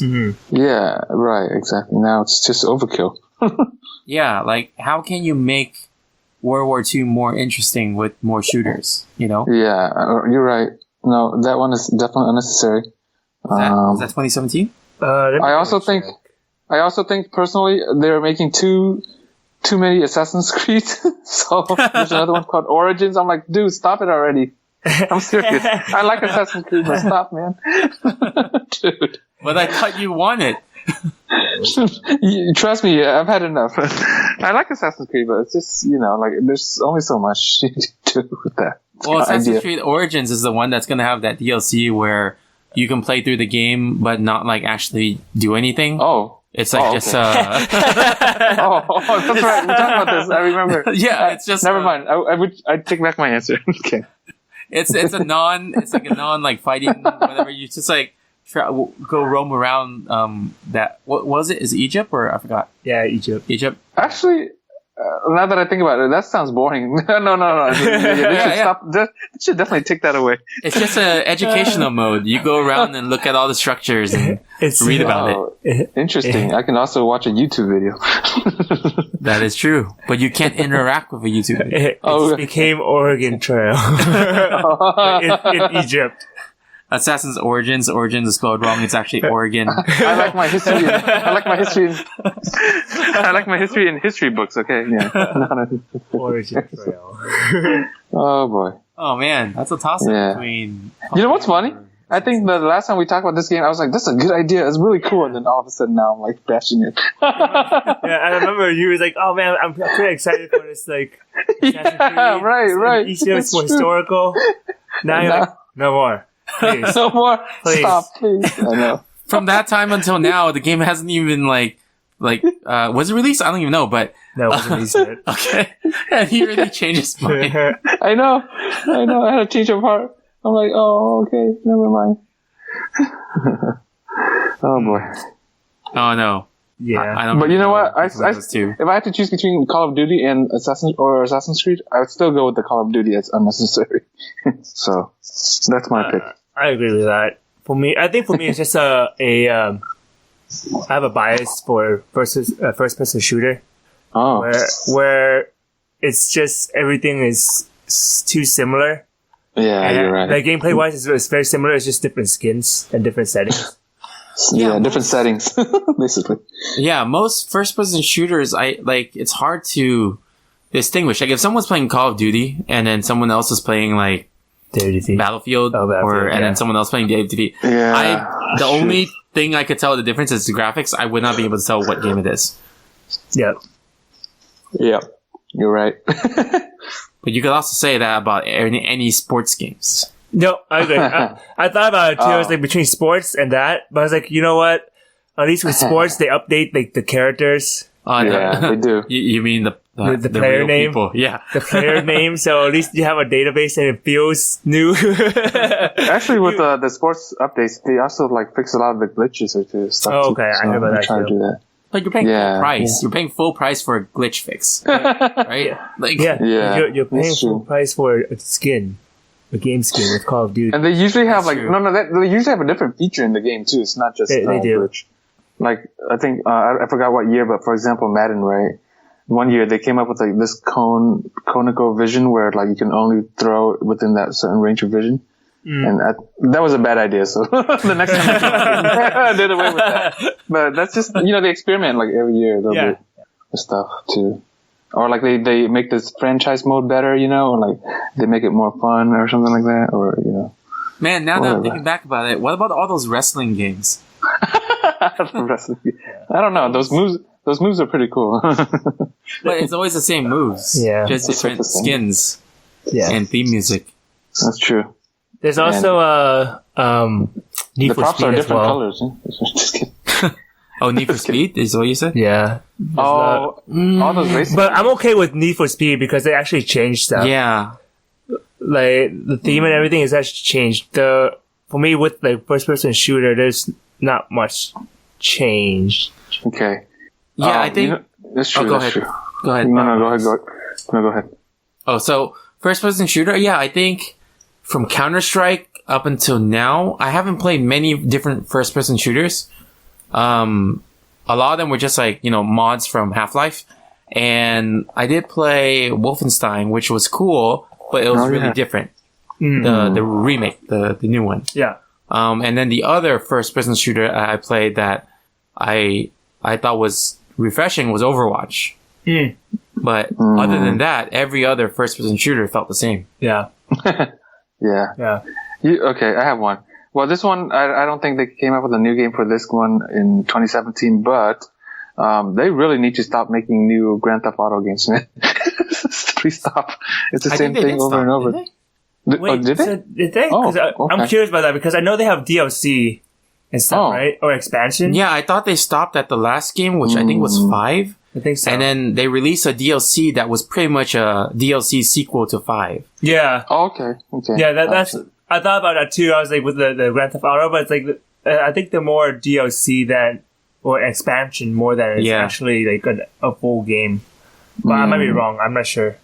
Yeah, right, exactly. Now it's just overkill. Yeah, like how can you make World War II more interesting with more shooters? You know, Yeah, you're right. No, that one is definitely unnecessary. was that 2017? I also think personally they're making too many Assassin's Creed. So there's another one called Origins. I'm like, dude, stop it already. I'm serious. I like Assassin's Creed, but stop, man. Dude. But I thought you wanted. Trust me, I've had enough. I like Assassin's Creed, but it's just, like, there's only so much you can do with that. Well, Assassin's idea. Creed Origins is the one that's going to have that DLC where you can play through the game, but not like actually do anything. Oh. It's like okay. just that's right. We talked about this. I remember. Yeah, it's just never mind. I'd take back my answer. Okay. It's like a non like fighting whatever. You just like go roam around. That what was it? Is it Egypt or I forgot? Yeah, Egypt. Actually, now that I think about it, that sounds boring. No. They should definitely take that away. It's just an educational mode. You go around and look at all the structures and read about it. Interesting. I can also watch a YouTube video. That is true, but you can't interact with a YouTube video. It became Oregon Trail in Egypt. Assassin's Origins is spelled wrong. It's actually Oregon. I like my history. I like my history in history books. Okay, yeah. Origin Trail. Oh boy. Oh man, that's a toss-up between. You know what's funny? I think the last time we talked about this game, I was like, "That's a good idea. It's really cool." And then all of a sudden, now I'm like bashing it. I remember you was like, "Oh man, I'm pretty excited for this." Like, right. It's more historical. Now you're like, no more. Please. No more. Please. Stop, please. I know. From that time until now, the game hasn't even was it released? I don't even know, but No, it wasn't released yet. okay. And he really changed his mind. I know. I had a change of heart. I'm like, oh, okay, never mind. Oh boy. Oh no. Yeah. I don't. But really you know what? which one of those two. If I had to choose between Call of Duty and Assassin's Creed, I would still go with the Call of Duty. It's unnecessary. So that's my pick. I agree with that. For me, it's just I have a bias for first person shooter Oh, where it's just everything is too similar. yeah, And you're right. like gameplay wise, it's very similar. It's just different skins and different settings. Yeah, different settings, basically. Yeah, most first-person shooters, it's hard to distinguish. Like, if someone's playing Call of Duty and then someone else is playing like Battlefield, and then someone else playing DFTV, Yeah, the only thing I could tell the difference is the graphics. I would not be able to tell what game it is. Yep. Yeah, you're right. But you could also say that about any sports games. No, I agree. I thought about it too. I was like between sports and that, but I was like, you know what? At least with sports, they update like the characters, Yeah, they do. You mean the player real name? people. Yeah. the player name. So at least you have a database and it feels new. Actually, with the sports updates, they also like fix a lot of the glitches or stuff. Oh, too. okay. I So heard about I'm that trying to too. do that. Like, you're paying Yeah, full price. yeah. You're paying full price for a glitch fix. Right? Like, Yeah, Yeah, you're paying that's full true. price for a skin, a game skin with Call of Duty. And they usually have like true. they usually have a different feature in the game too. It's not just They do. glitch. Like I think I forgot what year, but for example, Madden, right? One year they came up with like this conical vision where like you can only throw within that certain range of vision. And that was a bad idea. So the next time I did away with that. But that's just they experiment like every year a little bit with stuff too. Or like they make this franchise mode better, or like they make it more fun or something like that, or man, now that I'm Whatever. thinking back about it, what about all those wrestling games? I don't know. Those moves are pretty cool. But it's always the same moves. Yeah. Just It's different the same. skins Yeah. and theme music. That's true. There's also Need The for props Speed are as different well. colors. Just kidding. Oh, Need for Speed is what you said? Yeah. Oh, all those racing. But I'm okay with Need for Speed because they actually changed stuff. Yeah. Like the theme and everything is actually changed. For me with like first person shooter, there's not much change. Okay. Yeah, I think. that's true. go that's ahead. true. Go ahead. No, go ahead. No, go ahead. Oh, so first person shooter? Yeah, I think from Counter-Strike up until now, I haven't played many different first person shooters. A lot of them were just like, mods from Half-Life. And I did play Wolfenstein, which was cool, but it was really different. The remake, the new one. Yeah. And then the other first person shooter I played that I thought was refreshing was Overwatch. But other than that, every other first person shooter felt the same. Yeah. Yeah. Yeah. Okay, I have one. Well, this one, I don't think they came up with a new game for this one in 2017, but they really need to stop making new Grand Theft Auto games, man. Please stop. It's the same thing over and over. Wait, did they? so did they? Oh, 'Cause I'm okay. curious about that because I know they have DLC and stuff, Oh. right? Or expansion. Yeah, I thought they stopped at the last game, which I think was 5. I think so. And then they released a DLC that was pretty much a DLC sequel to 5. yeah, Oh, okay. yeah. That's. I thought about that too. I was like with the Grand Theft Auto, but it's like I think they're more DLC than or expansion more than it's actually like a full game. But I might be wrong. I'm not sure.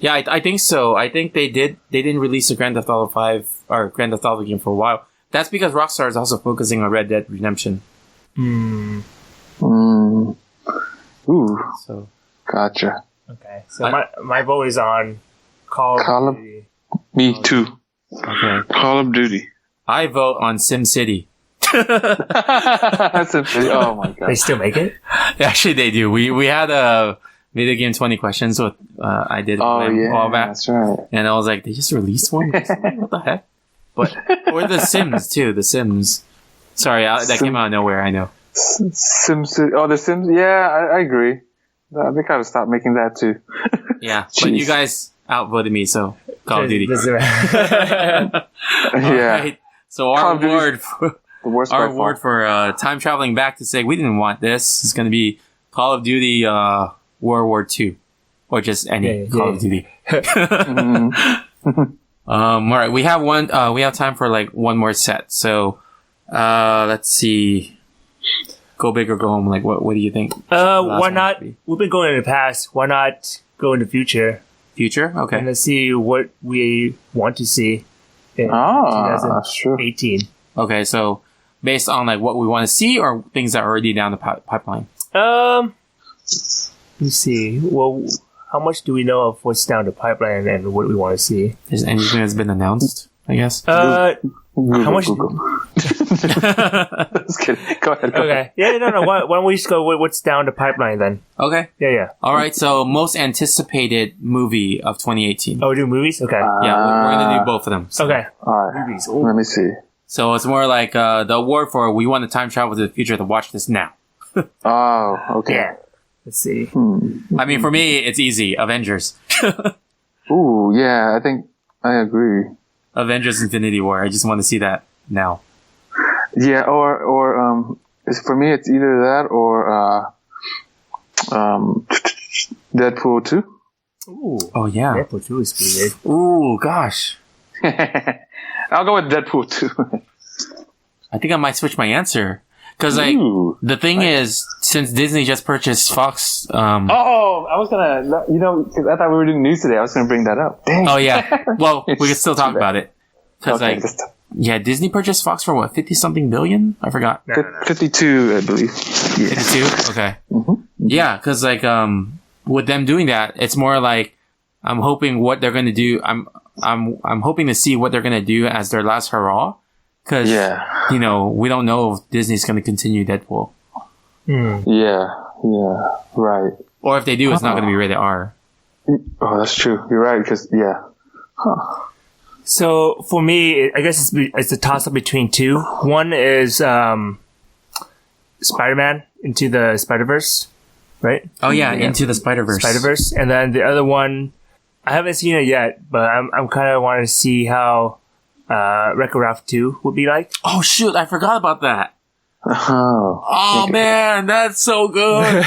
Yeah, I think so. I think they didn't release a Grand Theft Auto 5 or Grand Theft Auto game for a while. That's because Rockstar is also focusing on Red Dead Redemption. Ooh, So gotcha. Okay, so my vote is on Call Call of of- Duty. Me too. okay, Call of Duty. I vote on SimCity. That's a oh my They god. still make it? Actually, they do. We had a video game 20 questions with I did Oh a yeah, while back, that's right. and I was like, they just released one. What the heck? But or The Sims too. The Sims. Sorry, that came out of nowhere. I know. Sims. Oh, the Sims. Yeah, I agree. They gotta stop making that too. Yeah, but you Jeez. guys outvoted me, so Call of Duty. Doesn't matter. Yeah, Right. So Call our of Duty's award for the worst. our by award far. for time traveling back to say we didn't want this is going to be Call of Duty World War II, or just any Call of Duty. All right, we have one. We have time for like one more set. So let's see. Go big or go home. Like, what do you think? Last Why one not? should be. We've been going in the past. Why not go in the future Future? Okay. and let's see what we want to see in That's true. 2018? Okay. So based on like what we want to see or things that are already down the pipeline. Let me see. Well, how much do we know of what's down the pipeline and what we want to see? Is anything that's been announced? I guess. How much? Just kidding. Go ahead. Go ahead. Okay. Yeah, no. Why don't we just go with what's down the pipeline then? Okay. Yeah. All right. So most anticipated movie of 2018. Oh, we do movies? Okay. Yeah, we're gonna do both of them. So, Okay. All right. Movies. Let me see. so it's more like the award for we want to time travel to the future to watch this now. Oh, okay. Yeah. Let's see. I mean, for me, it's easy. Avengers. Ooh, yeah. I think I agree. Avengers Infinity War. I just want to see that now. Yeah, or for me, it's either that or Deadpool 2. Ooh. Oh, yeah. Deadpool 2 is pretty good. Ooh, gosh. I'll go with Deadpool 2. I think I might switch my answer. Because, like, Ooh. the thing is, since Disney just purchased Fox, Oh, I was gonna, because I thought we were doing news today. I was gonna bring that up. Dang. oh, yeah. Well, we can still talk Too bad. about it. Because, Okay, like, just yeah, Disney purchased Fox for what, 50-something billion? I forgot. 52, I believe. Yeah. 52? Okay. Yeah, because, like, with them doing that, it's more like, I'm hoping what they're gonna do, I'm hoping to see what they're gonna do as their last hurrah. Because, Yeah. you know, we don't know if Disney's gonna continue Deadpool. Yeah, right. Or if they do, it's not gonna be rated R. Oh, that's true. You're right, because, yeah. So for me, I guess it's a toss up between two. One is Spider-Man Into the Spider-Verse, right? Oh yeah, Into the Spider-Verse. Spider-Verse, and then the other one, I haven't seen it yet, but I'm kind of wanting to see how Wreck-It Ralph 2 would be like. Oh shoot, I forgot about that. Oh. Oh man, that's so good.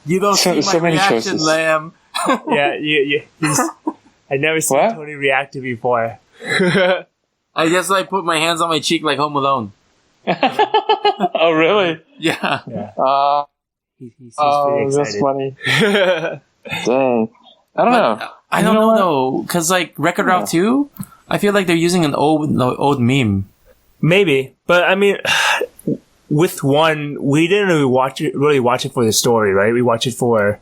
You don't see So my many reaction, choices. Lamb. Yeah, I never seen What? Tony reacted before. I just like put my hands on my cheek like Home Alone. Oh, really? Yeah. He's pretty excited. that's funny. Dang. I don't know. I don't know though, because like Wreck-It Ralph 2, I feel like they're using an old meme. Maybe, but I mean, with one, we didn't really watch it for the story, right? We watched it for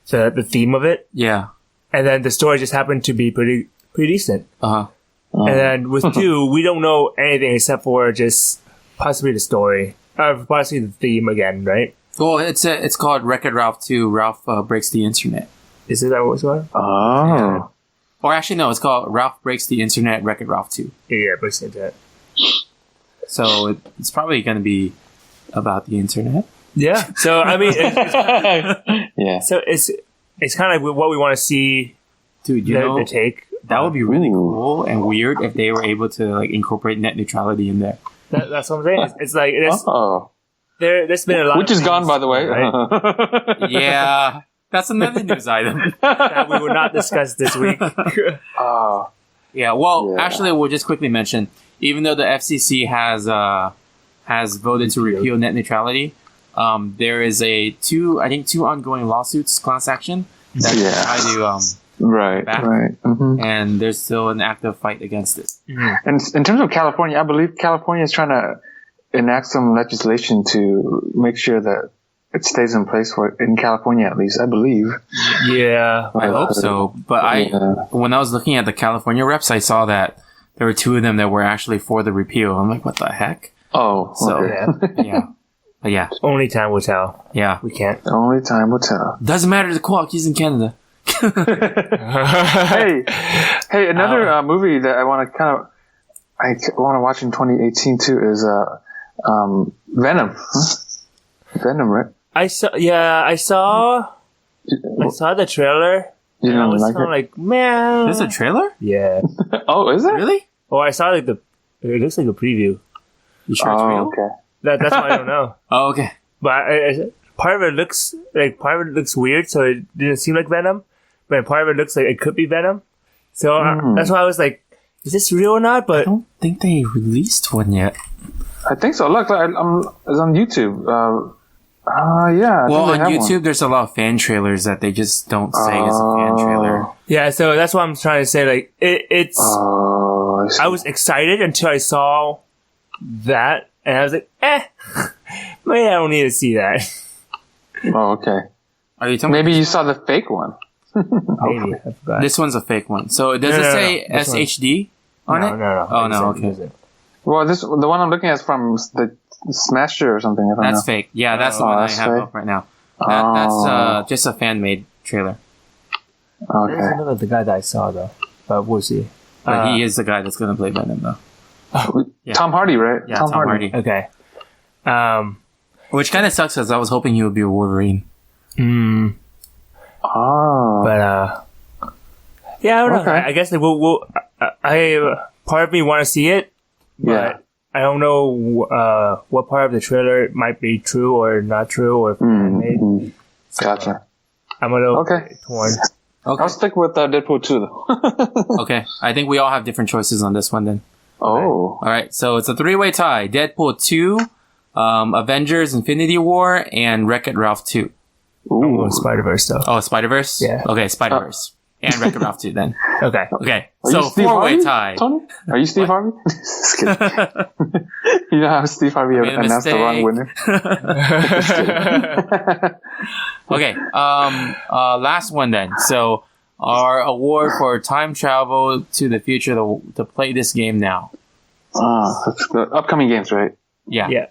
the theme of it, Yeah. and then the story just happened to be pretty decent. Uh huh. Oh. And then with two, we don't know anything except for just possibly the story, possibly the theme again, right? Well, it's called Wreck-It Ralph 2. Ralph breaks the internet. Is it that what it's called? Oh. Or actually, no, it's called Ralph Breaks the Internet, Wreck-It Ralph 2. Yeah, but said that. So it's probably going to be about the internet. Yeah. So I mean, Yeah. so it's kind of like what we want to see. Dude, you know, the take. that would be really Ooh. cool and weird if they were able to like incorporate net neutrality in there. That's what I'm saying. It's like Oh. there's been a lot, Which is gone, by the way. right? Yeah, that's another news item. that we will not discuss this week. Oh. Yeah, well, Yeah. actually, we'll just quickly mention, even though the FCC has voted to repeal net neutrality, there is two ongoing lawsuits, class action, that try to Right. back. Right. Hmm. and there's still an active fight against it. And in terms of California, I believe California is trying to enact some legislation to make sure that it stays in place in California, at least, I believe. Yeah. I hope so, but when I was looking at the California reps, I saw that there were two of them that were actually for the repeal. I'm like, what the heck? Oh, So okay. yeah, but yeah, Only time will tell. yeah. We can't. Only time will tell. Doesn't matter to Quack. He's in Canada. Hey, another movie that I want to watch in 2018 too is Venom. Venom, right? I saw the trailer. You And I don't was like kind of it? like, man. There's a trailer? Yeah. Oh, is it? Really? Oh, I saw like it looks like a preview. You sure it's Oh, real? okay. That's why I don't know. Oh, okay. But part of it looks weird, so it didn't seem like Venom. But part of it looks like it could be Venom. So that's why I was like, is this real or not? I But don't think they released one yet. I think so. Look, it's on YouTube. Yeah. I Well, think on they have YouTube, there's a lot of fan trailers that they just don't say is a fan trailer. yeah, so that's what I'm trying to say. Like it's. Oh, I was excited until I saw that, and I was like, maybe I don't need to see that. Oh, okay. Are you telling Maybe me you saw the fake one. Maybe I forgot. this one's a fake one? So does No, it no, say no. This one- SHD on it? No. Oh, no, It okay. isn't. Well, the one I'm looking at is from the Smasher or something. I don't That's know. fake. Yeah, that's the Oh, one I that's have fake? up right now. Oh. That's just a fan-made trailer. There's Okay. another the guy that I saw though, but we'll see. But he is the guy that's going to play Venom, though. Yeah. Tom Hardy, right? Yeah, Tom Hardy. Okay. Which kind of sucks because I was hoping he would be a Wolverine. Oh. But yeah, I don't know. Okay. I guess like, part of me want to see it, but Yeah. I don't know what part of the trailer might be true or not true or made. Mhm. Gotcha. I'm a little Okay. torn. Okay. I'll stick with Deadpool 2, though. Okay. I think we all have different choices on this one then. Oh. All right. So it's a three-way tie. Deadpool 2, Avengers Infinity War, and Wreck-It Ralph 2. Ooh. Spider-Verse stuff. Oh, Spider-Verse? Yeah. Okay, Spider-Verse. And Wreck-It Ralph 2 then. Okay. Okay. Are So you Steve four-way Harvey, tie. Tony? Are you Steve Harvey? Just kidding. You know how Steve Harvey made a announced the wrong mistake. winner? Okay. Last one then. So our award for time travel to the future to play this game now. That's the upcoming games, right? Yeah. Yeah.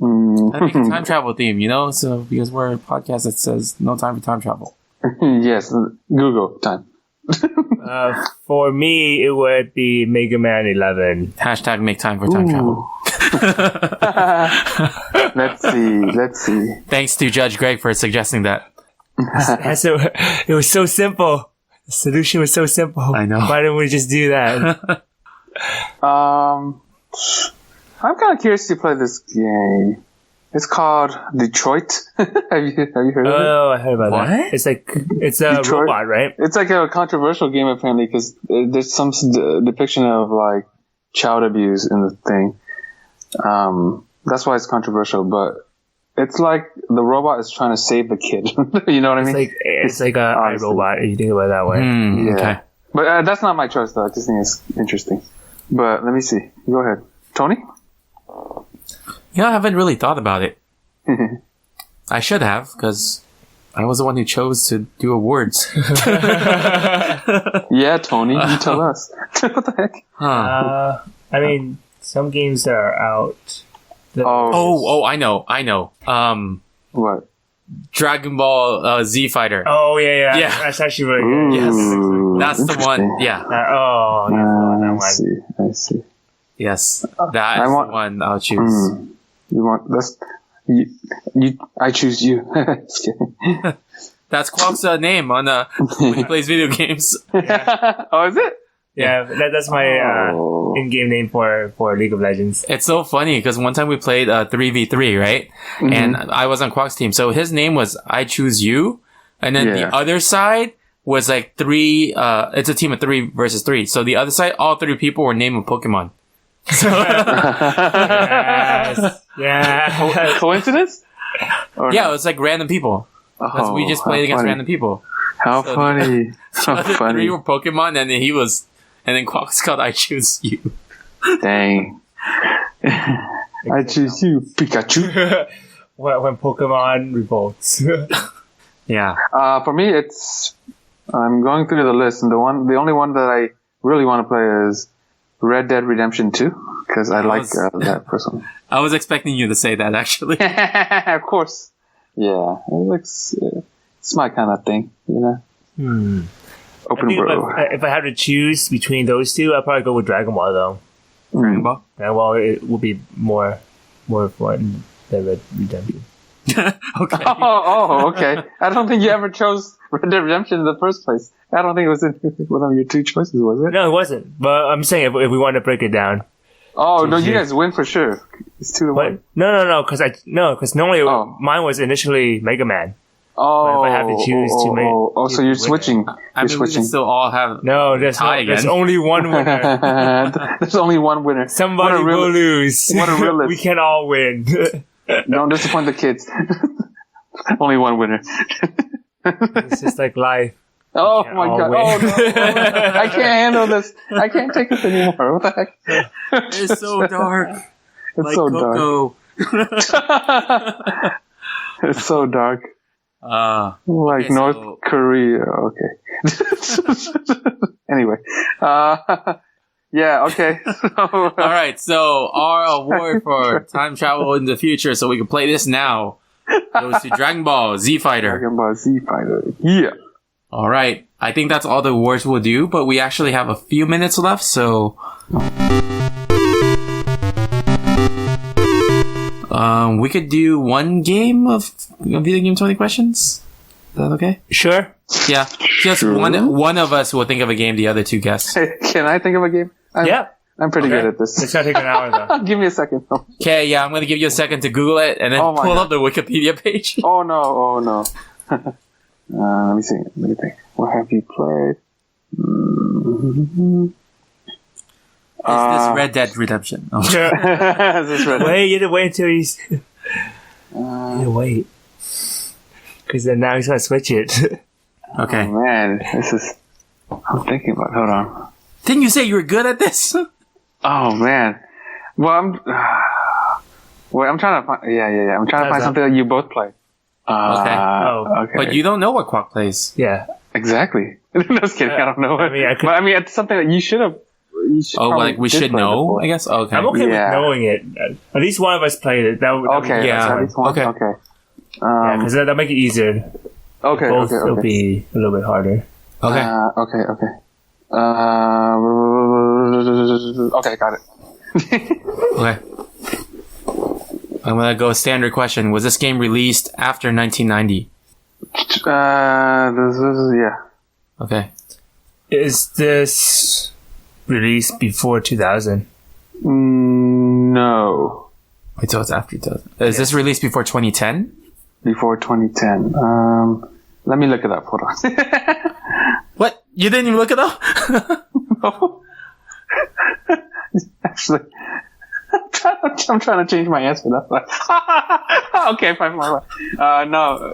I think a time travel theme, you know? So because we're a podcast that says no time for time travel. Yes, Google time. For me, it would be Mega Man 11. Hashtag make time for time travel. Let's see. Thanks to Judge Greg for suggesting that. It was so simple. The solution was so simple. I know. Why didn't we just do that? I'm kind of curious to play this game. It's called Detroit. have you heard of it? Oh, I heard about What? that. It's a Detroit? robot, right? It's like a controversial game apparently because there's some depiction of like child abuse in the thing. That's why it's controversial, but it's like the robot is trying to save the kid. You know what I mean? It's like a honestly. iRobot if you think about it that way. Yeah. Okay. But that's not my choice though. I just think it's interesting. But let me see. Go ahead. Tony? Yeah, I haven't really thought about it. I should have, because I was the one who chose to do awards. Yeah, Tony, you tell us. What the heck? I mean, some games that are out. Oh, Oh, I know. what? Dragon Ball Z Fighter. Oh yeah. Yeah. That's actually really good. Yes. Ooh, That's the one. interesting. Yeah. That one. I see. Yes. That is the one I'll choose. You want that's you? I choose you. Just kidding. That's Quack's name on when he plays video games. Oh, is it? Yeah, that's my in-game name for League of Legends. It's so funny because one time we played 3v3, right? And I was on Quack's team. So his name was I Choose You. And then the other side was like it's a team of 3 versus 3. So the other side, all 3 people were named a Pokemon. Yes. Yeah. Coincidence? Yeah, it was like random people. Because we just played against random people. How funny. How The 3 funny. were Pokemon and then Quack's called I Choose You. Dang. I choose you, Pikachu. When Pokemon revolts. Yeah. For me, I'm going through the list, and the only one that I really want to play is Red Dead Redemption 2, because I like that person. I was expecting you to say that, actually. Of course. Yeah, it looks, it's my kind of thing, you know? I Open think world. if I had to choose between those two, I'd probably go with Dragon Ball, though. Dragon Ball? Dragon Ball, it would be more fun than Red Redemption. Okay. Okay. I don't think you ever chose Red Dead Redemption in the first place. I don't think it was in one of your 2 choices, was it? No, it wasn't. But I'm saying if we want to break it down. Oh, no, you guys win for sure. It's 2-1. But no, because normally mine was initially Mega Man. Oh, But if I have to choose to make- so you're switching. I mean, we can still all have... No, there's only one winner. There's only one winner. Somebody What a real- will lose. what a realist. We can all win. Don't disappoint the kids. Only one winner. It's just like life. Oh can't my all god! win. Oh no! I can't handle this. I can't take this anymore. What the heck? It's so dark. It's Like so Coco. dark. It's so dark. Like okay, so- North Korea. Okay. Anyway. Yeah. Okay. All right, so our award for time travel in the future, so we can play this now, goes to Dragon Ball Z Fighter. Dragon Ball Z Fighter. Yeah. All right, I think that's all the awards we'll do, but we actually have a few minutes left, so we could do one game of video game 20 questions. Is that okay? Sure. Yeah, just Sure. one of us will think of a game, the other 2 guess. Can I think of a game? I'm pretty good at this. It's gonna take an hour though. Give me a second. Okay, yeah, I'm gonna give you a second to Google it and then Oh my pull God. up the Wikipedia page. Oh no! Oh no! Let me see. Let me think. What have you played? Is this Red Dead Redemption? Oh. Is this Red Dead? Wait, you had to wait until he's. You had to wait. Because then now he's gonna switch it. Okay. Oh man, this is. I'm thinking about. Hold on. Didn't you say you were good at this? Oh man. Well, I'm trying to find. Yeah. I'm trying to find something that you both play. Okay. But you don't know what Quack plays. Yeah. Exactly. Just kidding. I don't know. I mean, But I mean, it's something that you should have. Oh, like we should know, I guess? Okay. I'm okay Yeah. with knowing it. At least one of us played it. That would Okay. Yeah. That's at least one. Okay. Okay. because that'll make it easier. Okay. Both Okay. will Okay. be a little bit harder. Okay. Okay. Okay, got it. Okay. I'm gonna go standard question. Was this game released after 1990? This is, yeah. Okay. Is this released before 2000? No. Wait, so it's after 2000. Is this released before 2010? Before 2010. Let me look it up. Hold on. What? You didn't even look it up? No. Actually, I'm trying to change my answer. That's why. Okay, fine. No.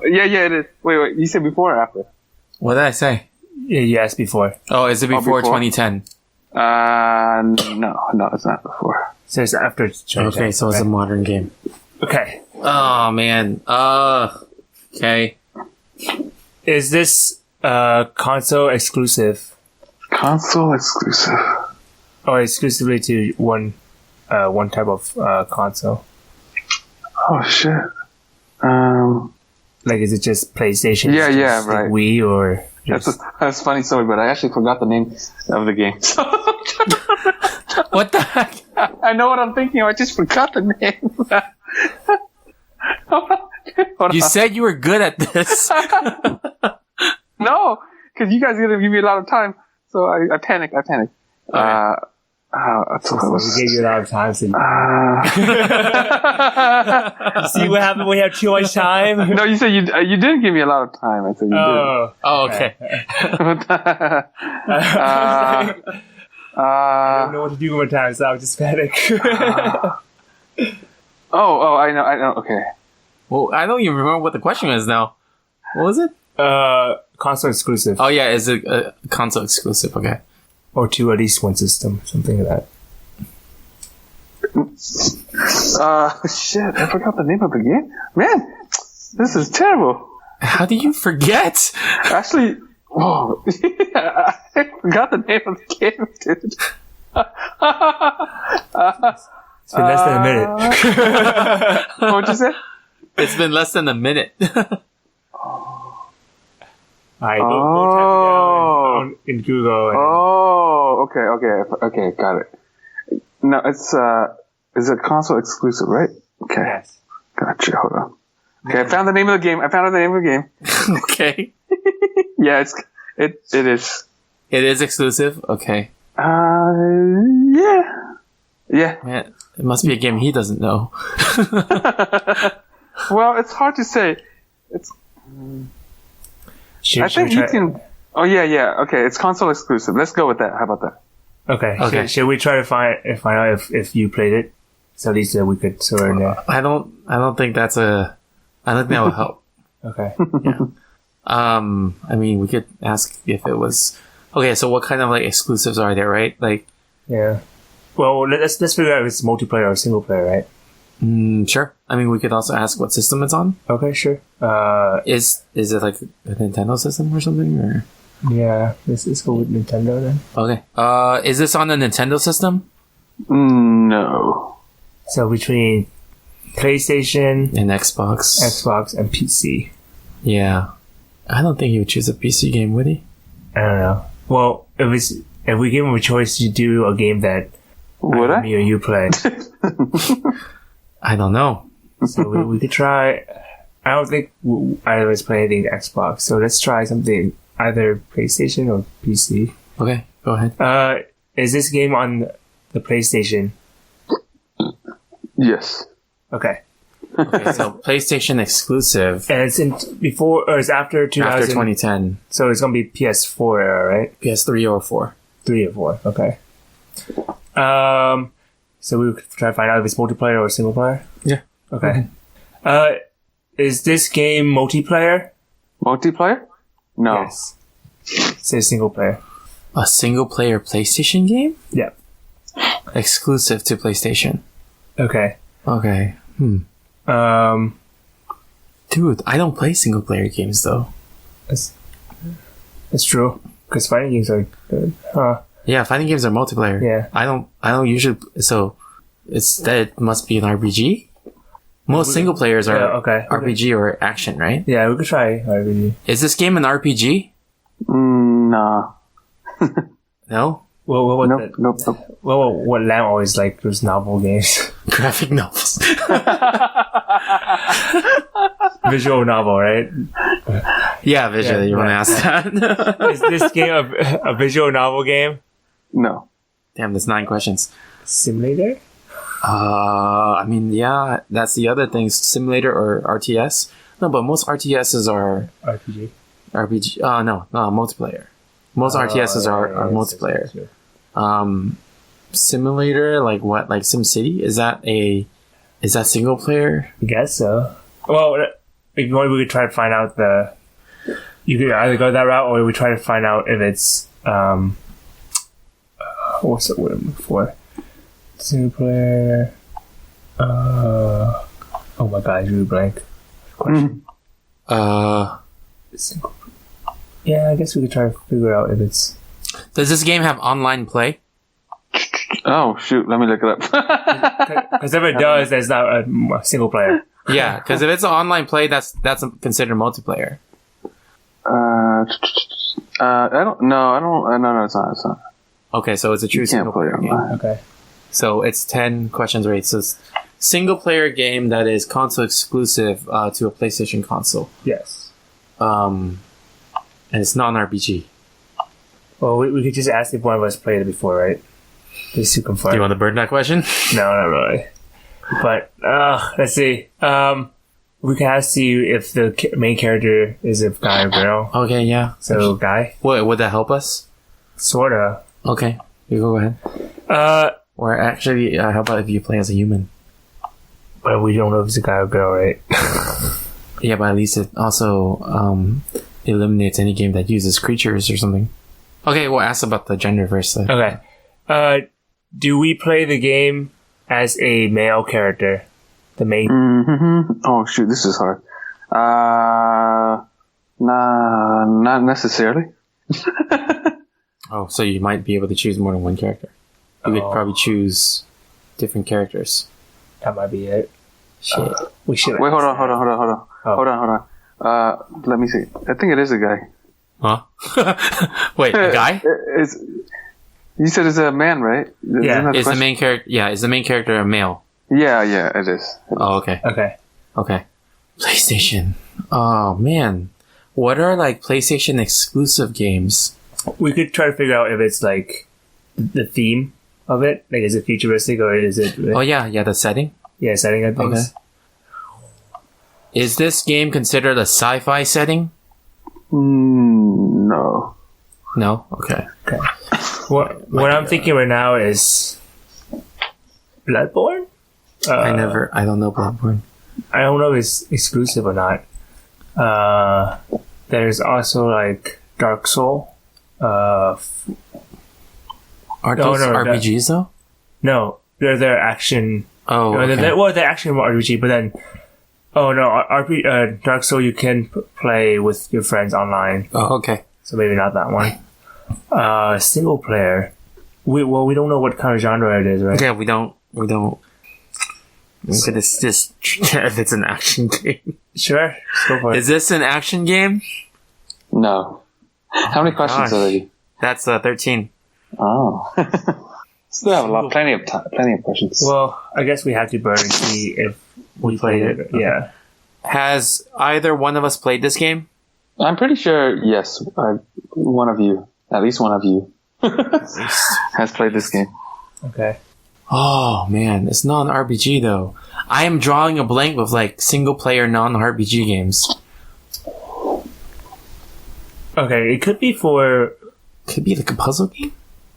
Yeah, it is. Wait. You said before or after? What did I say? Yeah, yes, before. Oh, is it before before? 2010? No, it's not before. So it's after 2010. Okay, so it's a modern game. Okay. Oh, man. Okay. Is this console exclusive? Console exclusive. Or exclusively to one type of console? Oh shit. Like, is it just PlayStation? Yeah, Is it yeah, just, like, right. Wii or just... That's a funny story, but I actually forgot the name of the game. So What the heck? I know what I'm thinking. I just forgot the name. Hold You on. said you were good at this. No, because you guys gonna give me a lot of time, so I panicked. Okay. So We gave you a lot of time. So see what happened when you have too much time? no, you said you didn't give me a lot of time. I said you Oh. Oh, okay. did. I don't know what to do with my time, so I was just panic. I know. Okay. Well, I don't even remember what the question is now. What was it? Console exclusive. Oh, yeah. Is it a console exclusive? Okay. Or to at least one system, something like that. Shit, I forgot the name of the game. Man, this is terrible. How do you forget? Actually, whoa, I forgot the name of the game, dude. It's been less than a minute. What'd you say? It's been less than a minute. Alright, go type it down in Google. And, Okay, got it. No, it's a console exclusive, right? Okay, yes. gotcha. Hold on. Okay, I found the name of the game. Okay. Yeah, it is. It is exclusive? Okay. Yeah. Man, it must be a game he doesn't know. Well, it's hard to say. I think you can. Oh yeah. Okay, it's console exclusive. Let's go with that. How about that? Okay. Okay. Should we try to find out if you played it? So at least we could sort of know. I don't think I don't think that will help. Okay. I mean, we could ask if it was... Okay, so what kind of, like, exclusives are there, right? Like... Yeah. Well, let's figure out if it's multiplayer or single player, right? Sure. I mean, we could also ask what system it's on. Okay, sure. Is it, like, a Nintendo system or something, or...? Yeah, let's go with Nintendo then. Okay. Is this on a Nintendo system? No. So between PlayStation, And Xbox? Xbox, and PC. Yeah. I don't think he would choose a PC game, would he? I don't know. Well, if we give him a choice to do a game that Would I? me or you play, I don't know. so we could try. I don't think either of us play anything to Xbox, so let's try something either PlayStation or PC. Okay, go ahead. Is this game on the PlayStation? Yes. Okay. Okay, so PlayStation exclusive And it's it's after 2000. after 2010. So it's gonna be PS4 era, right? PS3 or 4. 3 or 4. Okay. So we could try to find out if it's multiplayer or single player. Yeah. Okay. Is this game multiplayer? Multiplayer? No. Yes. It says single player. A single player PlayStation game? Yeah. Exclusive to PlayStation. Okay. Okay. Dude, I don't play single player games though. That's true. Because fighting games are good. Huh. Yeah, fighting games are multiplayer. Yeah. I don't usually, so it must be an RPG? Most single players are okay. RPG or action, right? Yeah, we could try RPG. Is this game an RPG? No. No? Well, Nope. what Lam always like those novel games. Graphic novels. Visual novel, right? Yeah, visually, Yeah, you want to ask that? Is this game a visual novel game? No. Damn, there's 9 questions. Simulator? I mean, yeah, that's the other thing. Simulator or RTS? No, but most RTSs are RPG. RPG. No, multiplayer. Most RTSs are multiplayer. Sure. Simulator, like what? Like SimCity? Is that single player? I guess so. Well, if you want, we could try to find out you could either go that route, or we try to find out if it's what's the word I'm looking for? Single player. Oh my god, I drew a blank. Question. Single. Yeah, I guess we could try to figure out if it's. Does this game have online play? Oh shoot! Let me look it up. Because if it does, there's not a single player. Yeah, because if it's an online play, that's considered multiplayer. No, it's not. Okay, so it's a true You can't single play player game. online. Okay. So it's 10 questions right. So it's single player game that is console exclusive to a PlayStation console. Yes. And it's non-RPG. Well, we could just ask if one of us played it before, right? Just to confirm. Do you want to burn that question? No, not really. But let's see. We can ask you if the main character is a guy or girl. Okay, yeah. So guy, Would that help us? sorta. Okay, you go ahead. Or actually, how about if you play as a human? But we don't know if it's a guy or girl, right? Yeah, but at least it also eliminates any game that uses creatures or something. Okay, we'll ask about the gender first. Then. Okay. Do we play the game as a male character? The main. Mm-hmm. Oh shoot, this is hard. Not necessarily. Oh, so you might be able to choose more than one character. You could probably choose different characters. That might be it. Shit. We should. Wait, hold on. Oh. Hold on. Let me see. I think it is a guy. Huh? Wait, a guy? You said it's a man, right? Yeah. Is the main character? Yeah, is the main character a male? Yeah, it is. Oh, okay. Okay. PlayStation. Oh man, what are like PlayStation exclusive games? We could try to figure out if it's like the theme of it. Like, is it futuristic or is it? Oh yeah, the setting. Yeah, setting of things. Okay. Is this game considered a sci-fi setting? No. No. Okay. What I'm thinking right now is Bloodborne. I don't know Bloodborne. I don't know if it's exclusive or not. There's also like Dark Soul. Are those RPGs though? No, they're action. Oh, No, okay. they're action RPG, but then Dark Soul you can play with your friends online, Oh, okay. so maybe not that one. Single player. We don't know what kind of genre it is, right? Yeah, we don't. But it's just if it's an action game. Sure, let's go for it. Is this an action game? No. How many questions gosh. already? That's 13. Oh. Still have plenty of time, plenty of questions. Well, I guess we have to burn and see if we played it. Okay. Yeah. Has either one of us played this game? I'm pretty sure, yes, one of you, at least one of you, has played this game. Okay. Oh man, it's non-RPG though. I am drawing a blank with like single-player non-RPG games. Okay, it could be for Could be like a puzzle game.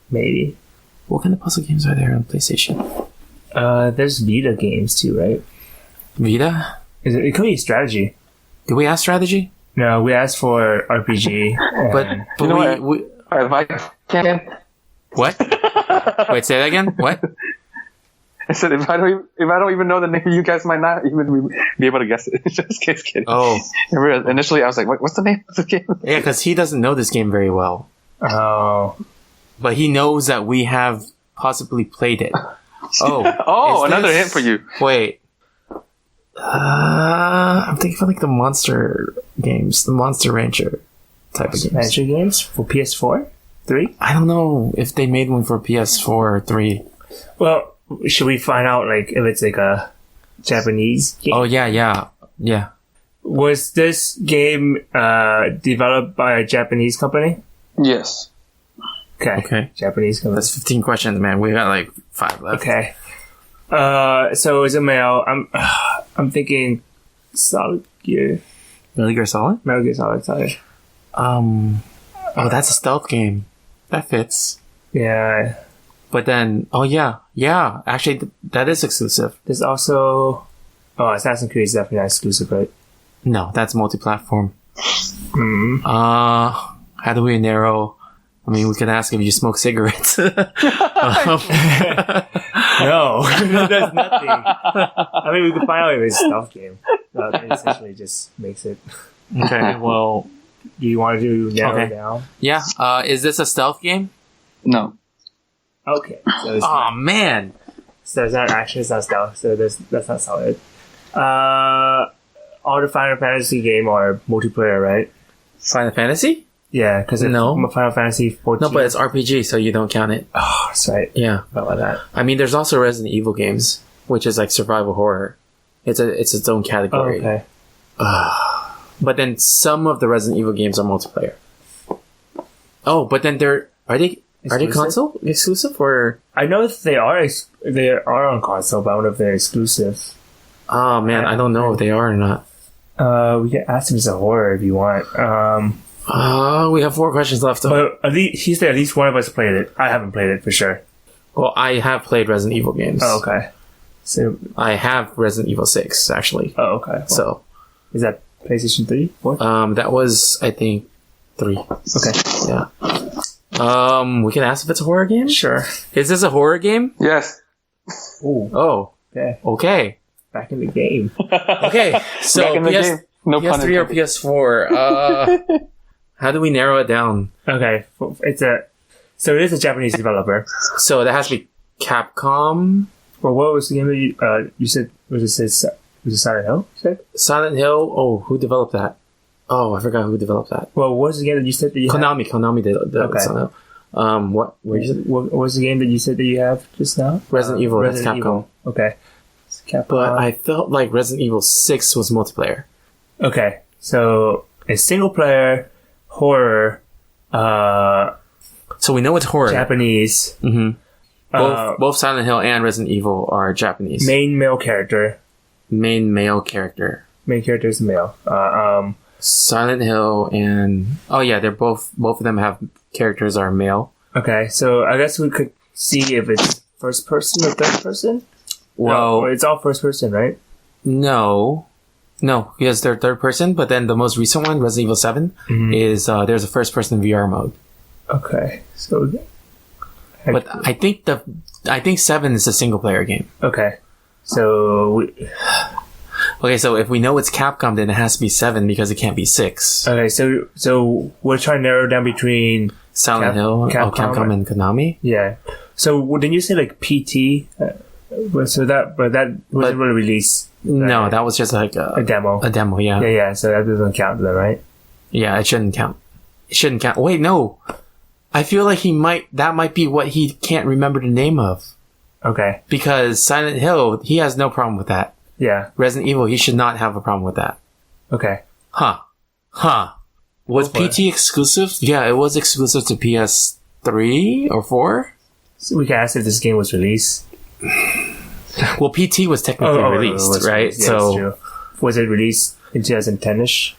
maybe. What kind of puzzle games are there on PlayStation? There's Vita games too, right? Vita? It could be strategy. Did we ask strategy? No, we asked for RPG. But You know we If I can, what? Wait, say that again. What? I said if I don't even know the name, you guys might not even be able to guess it. Just kidding. Oh, Remember, initially I was like, what's the name of the game? yeah, because he doesn't know this game very well, Oh. but he knows that we have possibly played it. Oh, Oh, is another this- hint for you. Wait. I'm thinking of like the monster games, the Monster Rancher type of games. Adventure games for PS4? 3? I don't know if they made one for PS4 or 3. Well, should we find out like if it's like a Japanese game? Oh yeah. Was this game developed by a Japanese company? Yes. Okay. Japanese company. That's 15 questions, man. We got like 5 left. Okay. So it's a male. I'm thinking Solid Gear. Metal Gear Solid? Metal Gear Solid, sorry. Oh, that's a stealth game. That fits. Yeah. But then, oh yeah. Actually, that is exclusive. There's also... Oh, Assassin's Creed is definitely not exclusive, right? No, that's multi-platform. Hmm. How do we narrow? I mean, we could ask if you smoke cigarettes. No, there's nothing. I mean, we could find out if it's a stealth game. It essentially just makes it... Okay, well, Do you want to narrow it Okay. down? yeah. Is this a stealth game? No. Okay. So it's, Oh man. so it's not action, it's not stealth, so that's not solid. All the Final Fantasy game are multiplayer, right? Final Fantasy? Yeah, because No. Final Fantasy 14. No, but it's RPG, so you don't count it. Oh, that's right. Yeah. About that. I mean, there's also Resident Evil games, which is like survival horror. It's its own Oh, category. okay. But then some of the Resident Evil games are multiplayer. Oh, but then are they Exclusive? console exclusive or? I know if they are on console, but I don't know if they're exclusive. Oh man, I don't know if they are or not. We can ask if it's a horror if you want. We have 4 questions left. But he said at least one of us played it. I haven't played it for sure. Well, I have played Resident Evil games. Oh, okay. So, I have Resident Evil 6 actually. oh, okay. Well, So, is that PlayStation 3? 4? that was I think 3. Okay. Yeah. We can ask if it's a horror game. Sure. Is this a horror game? Yes. Ooh, Oh, okay. okay. Back in the game. Okay, so Back in the game. No pun PS3 or intended. PS4? How do we narrow it down? Okay. So it is a Japanese developer. So that has to be Capcom, Well, what was the game that you said? Was it Silent Hill? You said? Silent Hill. Oh, who developed that? Oh, I forgot who developed that. Well, what was the game that you said that you had? Konami did Okay. Silent Hill. What you said? What was the game that you said that you have just now? Resident Evil. That's Resident Capcom. Evil. Okay. It's Capcom. But I felt like Resident Evil 6 was multiplayer. Okay, so a single player horror, So we know it's horror. Japanese, hmm Both Silent Hill and Resident Evil are Japanese. main male character. Main male character. Main character is male. Silent Hill and they're both of them have characters are male. Okay, so I guess we could see if it's first person or third person. Well, No, it's all first person, right? no, yes, they're third person, but then the most recent one, Resident Evil 7, is there's a first person VR mode. Okay, so But I think 7 is a single player game. okay, so Okay, so if we know it's Capcom, then it has to be 7 because it can't be 6. so we're trying to narrow down between Silent Hill, Capcom and Konami. yeah. So didn't you say like PT? So that wasn't really released. No, that was just like A demo. A demo, yeah. Yeah. So that doesn't count then, right? Yeah, it shouldn't count. It shouldn't count. Wait, no. I feel like that might be what he can't remember the name of. Okay. Because Silent Hill, he has no problem with that. Yeah. Resident Evil, he should not have a problem with that. Okay. Huh. Was Go for PT exclusive? Yeah, it was exclusive to PS3 or 4. So we can ask if this game was released. Well, PT was technically released, it was right? released. Yeah, that's true. Was it released in 2010ish?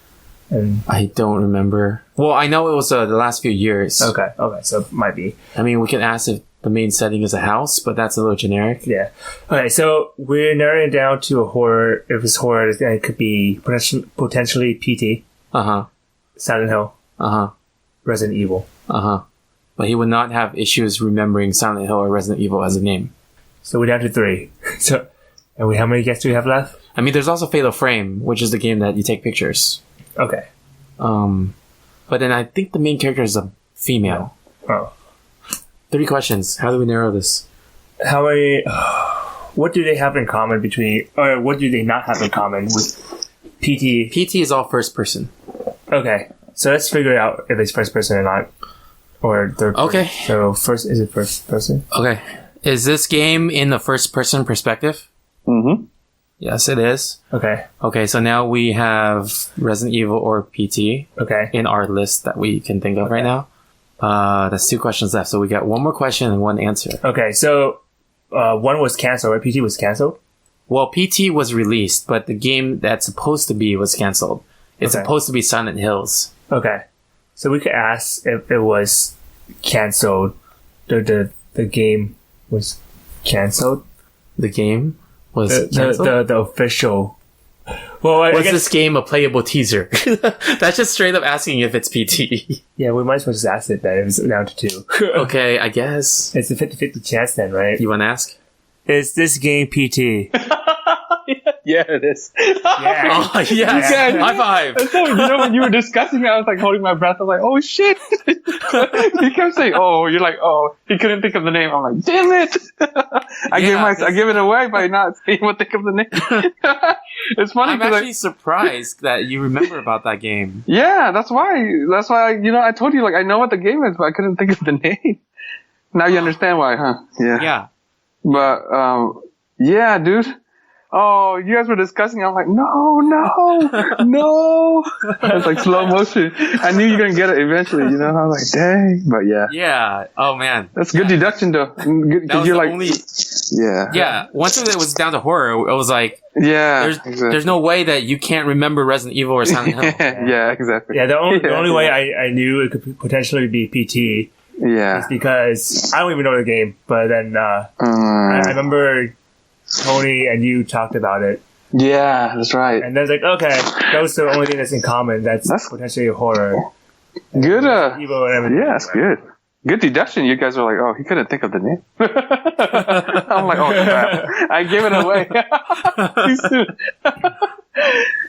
And I don't remember. Well, I know it was the last few years. okay, so it might be. I mean, we can ask if the main setting is a house, but that's a little generic. Yeah. Okay, so we're narrowing it down to a horror. If it's horror, then it could be potentially PT, Uh-huh. Silent Hill, Uh-huh. Resident Evil. Uh-huh. But he would not have issues remembering Silent Hill or Resident Evil as a name. So we're down to 3. So, and how many guests do we have left? I mean, there's also Fatal Frame, which is the game that you take pictures. Okay. But then I think the main character is a female. Oh. 3 questions. How do we narrow this? How many? What do they have in common or what do they not have in common with PT? PT is all first person. Okay, so let's figure out if it's first person or not, or third. Okay. So is it first person? Okay. Is this game in the first person perspective? Mm-hmm. Yes, it is. Okay. Okay, so now we have Resident Evil or PT Okay. in our list that we can think of right now. That's 2 questions left. So we got 1 more question and 1 answer. Okay. So, one was canceled. Right? PT was canceled. Well, PT was released, but the game that's supposed to be was canceled. It's Okay. supposed to be Silent Hills. Okay. So we could ask if it was canceled. The game was canceled. The game was canceled? The official. Well, I Was guess, this game a playable teaser? That's just straight up asking if it's PT. yeah, we might as well just ask it then. If it's down to 2. Okay, I guess. It's a 50-50 chance then, right? You want to ask? Is this game PT? Yes. Yeah, it is. Yeah. Oh, yes. Yeah. High five. And so, when you were discussing it, I was like holding my breath. I was like, oh shit. He kept saying, oh, you're like, oh, he couldn't think of the name. I'm like, damn it. I give it away by not being able to think of the name. It's funny. I'm actually surprised that you remember about that game. Yeah, that's why, I told you, like, I know what the game is, but I couldn't think of the name. Now you understand why, huh? Yeah. Yeah. But, yeah, dude. Oh, you guys were discussing. I'm like, no. It's like slow motion. I knew you were going to get it eventually, I was like, dang. But yeah. Yeah. Oh, man. That's good deduction, though. That was you're the like, only... yeah. Yeah. Once it was down to horror, it was like, Yeah. there's no way that you can't remember Resident Evil or Silent Hill. Yeah, exactly. Yeah, the only way I knew it could potentially be PT Yeah. is because I don't even know the game, but then I remember Tony and you talked about it, Yeah, that's right. and then it's like, okay, that was the only thing that's in common. That's potentially a horror. Good. Evil and everything. Yeah, that's good. Good deduction. You guys are like, oh, he couldn't think of the name. I'm like, oh crap! I gave it away too soon.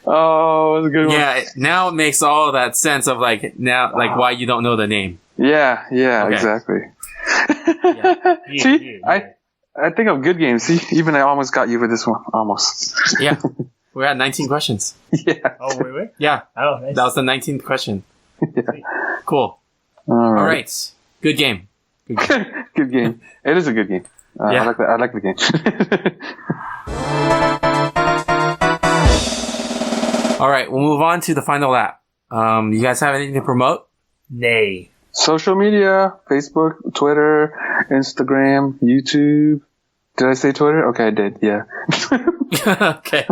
Oh, it was a good one. Yeah. Now it makes all of that sense of like why you don't know the name. Yeah, Okay. exactly. Yeah. See, I think of good games. See, even I almost got you for this one. Almost. Yeah. We're at 19 questions. Yeah. Oh, wait. Yeah. Oh, nice. That was the 19th question. Yeah. Cool. All right. Good game. Good game. It is a good game. Yeah. I like the game. All right. We'll move on to the final lap. You guys have anything to promote? Nay. Social media, Facebook, Twitter, Instagram, YouTube. Did I say Twitter? Okay, I did. Yeah. Okay.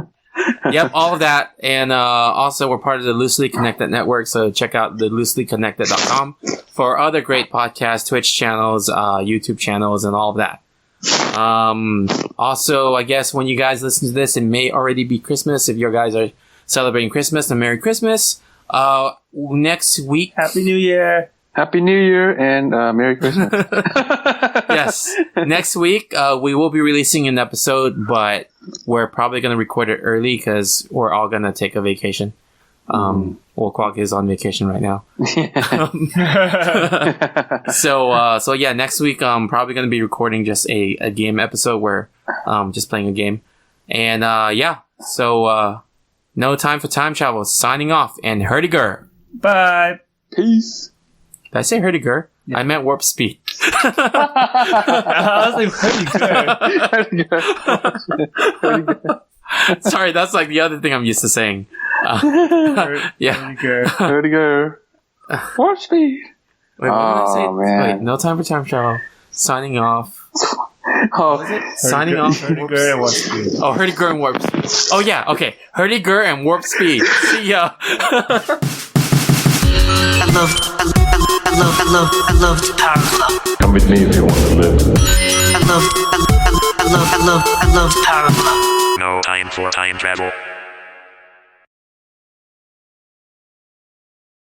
Yep, all of that. And also, we're part of the Loosely Connected Network, so check out the looselyconnected.com for other great podcasts, Twitch channels, YouTube channels, and all of that. Also, I guess when you guys listen to this, it may already be Christmas. If you guys are celebrating Christmas, then Merry Christmas. Next week... Happy New Year. Happy New Year and Merry Christmas. Yes. Next week, we will be releasing an episode, but we're probably going to record it early because we're all going to take a vacation. Well, Quack is on vacation right now. So yeah, next week I'm probably going to be recording just a game episode where just playing a game. And yeah, so no time for time travel. Signing off, and Herdiger. Bye. Peace. Did I say Herdiger? Yeah. I meant warp speed. I was like, pretty good. Sorry, that's like the other thing I'm used to saying. Yeah. Herdiger. Warp speed. Wait, what did I say? Man. Wait, no time for time travel. Signing off. Oh, Signing off. Herdiger and warp speed. Oh, Herdiger and warp speed. Oh yeah, okay. Herdiger and warp speed. See ya. I loved Power Glove. Come with me if you want to live. I loved Power Glove. No time for time travel.